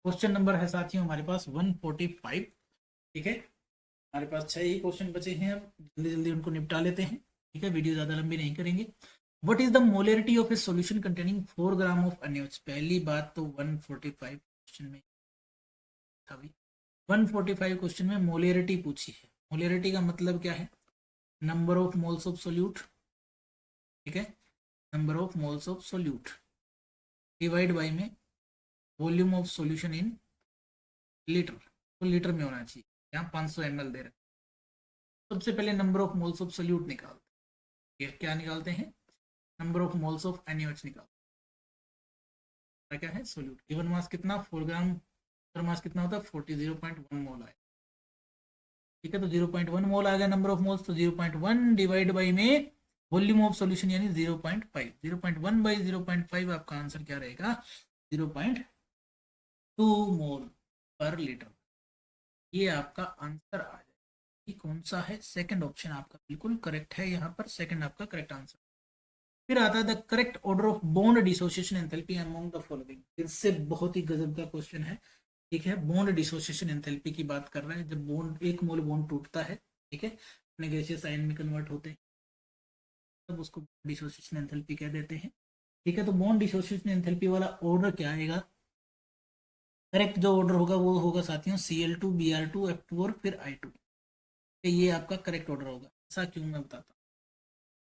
क्वेश्चन नंबर है साथियों हमारे पास 145। ठीक है, हमारे पास 6 ही क्वेश्चन बचे हैं, अब जल्दी जल्दी उनको निपटा लेते हैं। ठीक है, वीडियो ज्यादा लंबी नहीं करेंगे। What is the molarity of A solution containing 4 gram of NaOH? पहली बात तो 145 क्वेश्चन में था भाई, 145 क्वेश्चन में मोलरिटी पूछी है। मोलरिटी का मतलब क्या है? Number of moles of solute, ठीक है, number of moles of solute divide by में volume of solution in litre. तो लीटर में होना चाहिए, यहाँ 500 ml दे रहे हैं। सबसे पहले number of moles of solute निकालते हैं। क्या निकालते हैं? Number of moles of NaOH निकालते हैं। क्या है? सोल्यूट। गिवन मास कितना? 4 ग्राम पर मास कितना होता है? 40, 0.1 मोल आए। ठीक है, तो 0.1 मोल आ गया नंबर ऑफ मोल्स, तो 0.1 डिवाइड बाई में वॉल्यूम ऑफ सॉल्यूशन यानी 0.5। 0.1 बाई 0.5 आपका आंसर क्या रहेगा? 0.2 मोल पर लीटर। ये आपका आंसर आ जाएगा। ये कौन सा है? सेकंड ऑप्शन आपका बिल्कुल करेक्ट है, यहाँ पर सेकंड आपका करेक्ट आंसर। फिर आता है the correct order of bond dissociation enthalpy among the following. इससे बहुत ही गजब का क्वेश्चन है। ठीक है, बॉन्ड डिसोसिएशन एंथैल्पी की बात कर रहे हैं। जब बॉन्ड, एक मोल बॉन्ड टूटता है, ठीक है, अपने गैसियस आयन में कन्वर्ट होते हैं, तब उसको डिसोसिएशन एंथैल्पी कह देते हैं। ठीक है, तो बॉन्ड डिसोसिएशन एंथैल्पी वाला ऑर्डर क्या आएगा? करेक्ट जो ऑर्डर होगा वो होगा साथियों Cl2 Br2 F2 और फिर I2। ये आपका करेक्ट ऑर्डर होगा। ऐसा क्यों, मैं बताता हूँ।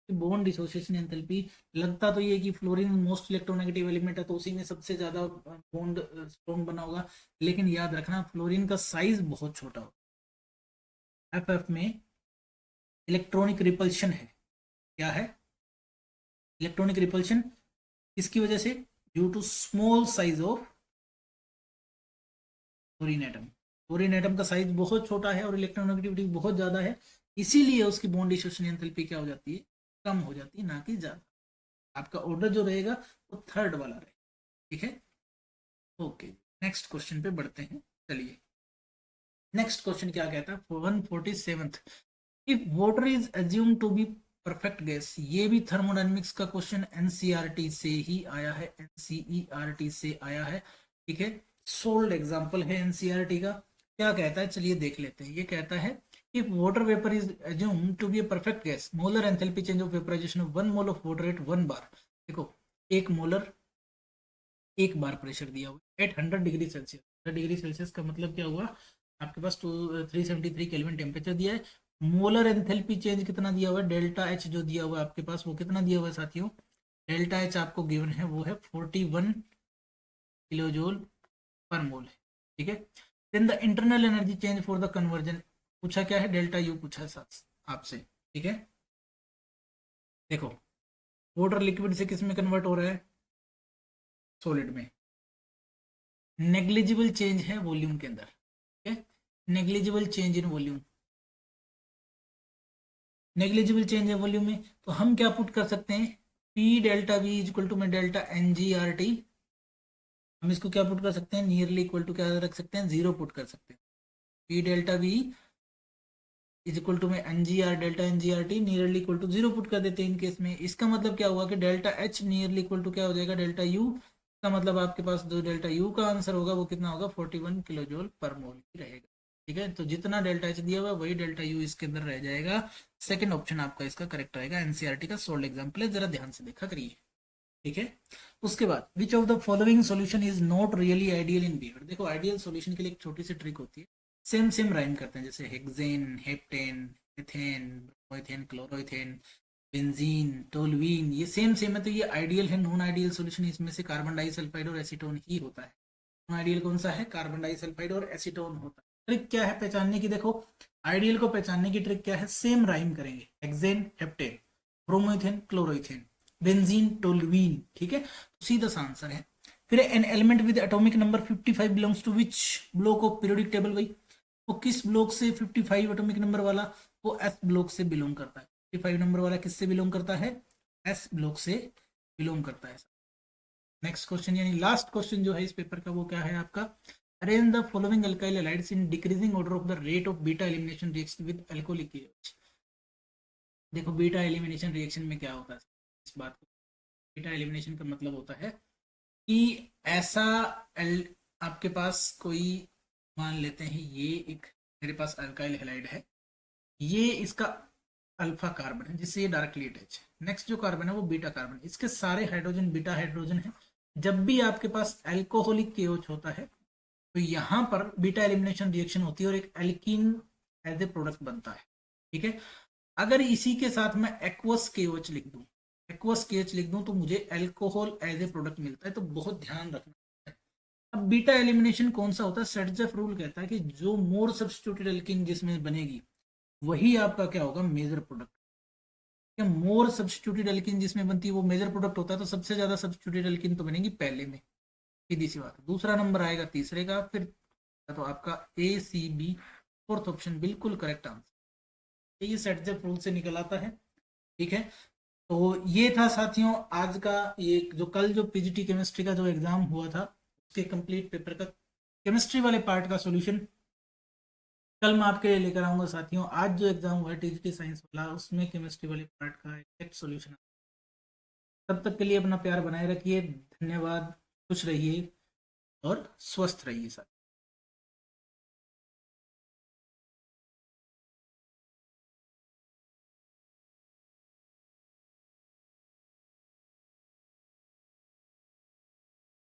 बॉन्ड डिसोसिएशन एंथैल्पी, लगता तो ये कि फ्लोरीन मोस्ट इलेक्ट्रोनेगेटिव एलिमेंट है तो उसी में सबसे ज्यादा बॉन्ड स्ट्रॉन्ग बना होगा, लेकिन याद रखना फ्लोरीन का साइज बहुत छोटा होगा। FF में इलेक्ट्रॉनिक रिपल्शन है, क्या है? इलेक्ट्रॉनिक रिपल्शन किसकी वजह से? Due to small size of fluorine atom. Fluorine atom का साइज बहुत छोटा है और इलेक्ट्रोनेगेटिविटी बहुत ज्यादा है, इसीलिए उसकी बॉन्ड डिसोसिएशन एंथैल्पी क्या हो जाती है? कम हो जाती है, ना कि ज्यादा। आपका ऑर्डर जो रहेगा वो थर्ड वाला रहेगा, ठीक है। ओके, नेक्स्ट क्वेश्चन पे बढ़ते हैं। चलिए, नेक्स्ट क्वेश्चन क्या कहता है? 147th, if water is assume to be perfect gas. ये भी थर्मोडायनेमिक्स का क्वेश्चन एनसीईआरटी से ही आया है, एनसीईआरटी से आया है, ठीक है। सोल्ड एग्जांपल है एनसीईआरटी का। क्या कहता है, चलिए देख लेते हैं। ये कहता है if water vapour is assume to be a perfect gas, molar enthalpy change of vaporisation of 1 mole of water at 1 bar. देखो, 1 मोलर 1 बार प्रेशर दिया हुआ at 100 degree Celsius. 100 degree Celsius का मतलब क्या हुआ? आपके पास 373 केल्विन टेम्परेचर दिया है। मोलर एंथैल्पी चेंज कितना दिया हुआ है? डेल्टा एच जो दिया हुआ है आपके पास, वो कितना दिया हुआ है साथियों? डेल्टा एच आपको गिवन है, वो है 41 किलो जूल पर मोल है, ठीक है। Then the internal energy change for the conversion पूछा क्या है? डेल्टा यू पूछा है साथ आपसे, ठीक है। देखो, वाटर लिक्विड से किस में कन्वर्ट हो रहा है? सॉलिड में। नेग्लिजिबल चेंज है वॉल्यूम के अंदर, ठीक है। Negligible change in volume, negligible change है वॉल्यूम में, तो हम क्या पुट कर सकते हैं? P delta V is equal to में delta N G R T. हम इसको क्या पुट कर सकते हैं? नियरली इक्वल टू क्या रख सकते हैं? 0 पुट कर सकते हैं। P delta V is equal to में n ji R delta N G R T nearly equal to 0 put कर देते हैं इन केस में। इसका मतलब क्या हुआ कि delta H nearly equal to क्या हो जाएगा? Delta U. का मतलब आपके पास जो डेल्टा यू का आंसर होगा वो कितना होगा? 41 किलो जूल पर मोल ही रहेगा, ठीक है। तो जितना डेल्टा एच दिया हुआ वही डेल्टा यू इसके अंदर रह जाएगा। सेकंड ऑप्शन आपका इसका करेक्ट रहेगा। एनसीईआरटी का सोल्ड एग्जांपल है, जरा ध्यान से देखा करिए, ठीक है। उसके बाद which of the following solution is not really ideal in beer. देखो, आइडियल सॉल्यूशन के लिए एक छोटी सी ट्रिक होती है। सेम सेम राइम करते हैं, जैसे hexane, heptane, ethane, bromoethane, chloroethane, benzene, toluene, ये सेम सेम है, तो ये आइडियल है। नॉन आइडियल सॉल्यूशन इसमें से कार्बन डाइसल्फाइड और एसीटोन ही होता है। नॉन आइडियल कौन सा है? कार्बन डाइसल्फाइड और एसीटोन होता है। ट्रिक क्या है पहचानने की? देखो, आइडियल को पहचानने की ट्रिक क्या है? सेम राइम करेंगे, hexane, heptane, bromoethane, chloroethane, benzene, toluene, ठीक है। तो सीधा सा आंसर है। फिर an element with atomic number 55 belongs to which block of periodic table. भाई, वो किस ब्लॉक से 55 एटॉमिक नंबर वाला? वो एस ब्लॉक से बिलोंग करता है। 55 नंबर वाला किससे बिलोंग करता है? एस ब्लॉक से बिलोंग करता है। नेक्स्ट क्वेश्चन यानी लास्ट क्वेश्चन जो है इस पेपर का, वो क्या है आपका? Arrange the following alkyl halides in decreasing order of the rate of beta elimination reaction with alcoholic H. देखो, बीटा एलिमिनेशन रिएक्शन में क्या होता है इस बात को? बीटा एलिमिनेशन का मतलब होता है कि ऐसा आपके पास कोई, मान लेते हैं ये एक मेरे पास अल्काइल हैलाइड है, ये इसका अल्फा कार्बन है जिससे ये डायरेक्टली अटैच है। नेक्स्ट जो कार्बन है वो बीटा कार्बन, इसके सारे हाइड्रोजन बीटा हाइड्रोजन है। जब भी आपके पास अल्कोहलिक केओच होता है तो यहाँ पर बीटा एलिमिनेशन रिएक्शन होती है और एक एल्कीन एज ए प्रोडक्ट बनता है, ठीक है। अगर इसी के साथ मैं एक्वस केओच लिख दूं, एक्वस केएच लिख दूं, तो मुझे अल्कोहल एज ए प्रोडक्ट मिलता है। तो बहुत ध्यान रखना है। अब बीटा एलिमिनेशन कौन सा होता है? सेडजेफ रूल कहता है कि जो मोर सब्स्टिट्यूटेड एल्कीन जिसमें बनेगी वही आपका क्या होगा? Major product. क्या मोर सब्स्टिट्यूटेड एल्कीन जिसमें बनती है वो मेजर प्रोडक्ट होता है, तो सबसे ज्यादा सब्स्टिट्यूटेड एल्कीन तो बनेगी पहले में, सीधी सी बात। दूसरा नंबर आएगा तीसरे का, फिर तो आपका ए सी बी, फोर्थ ऑप्शन बिल्कुल करेक्ट आंसर। ये सेडजेफ रूल से निकल आता है, ठीक है। तो ये था साथियों आज का, ये जो कल जो पीजीटी केमिस्ट्री का जो एग्जाम हुआ था उसके कंप्लीट पेपर का केमिस्ट्री वाले पार्ट का सॉल्यूशन कल मैं आपके लिए लेकर आऊंगा साथियों। आज जो एग्जाम हुआ है टीजीटी साइंस वाला, उसमें केमिस्ट्री वाले पार्ट का एग्जैक्ट सॉल्यूशन। तब तक के लिए अपना प्यार बनाए रखिए। धन्यवाद, खुश रहिए और स्वस्थ रहिए साथ।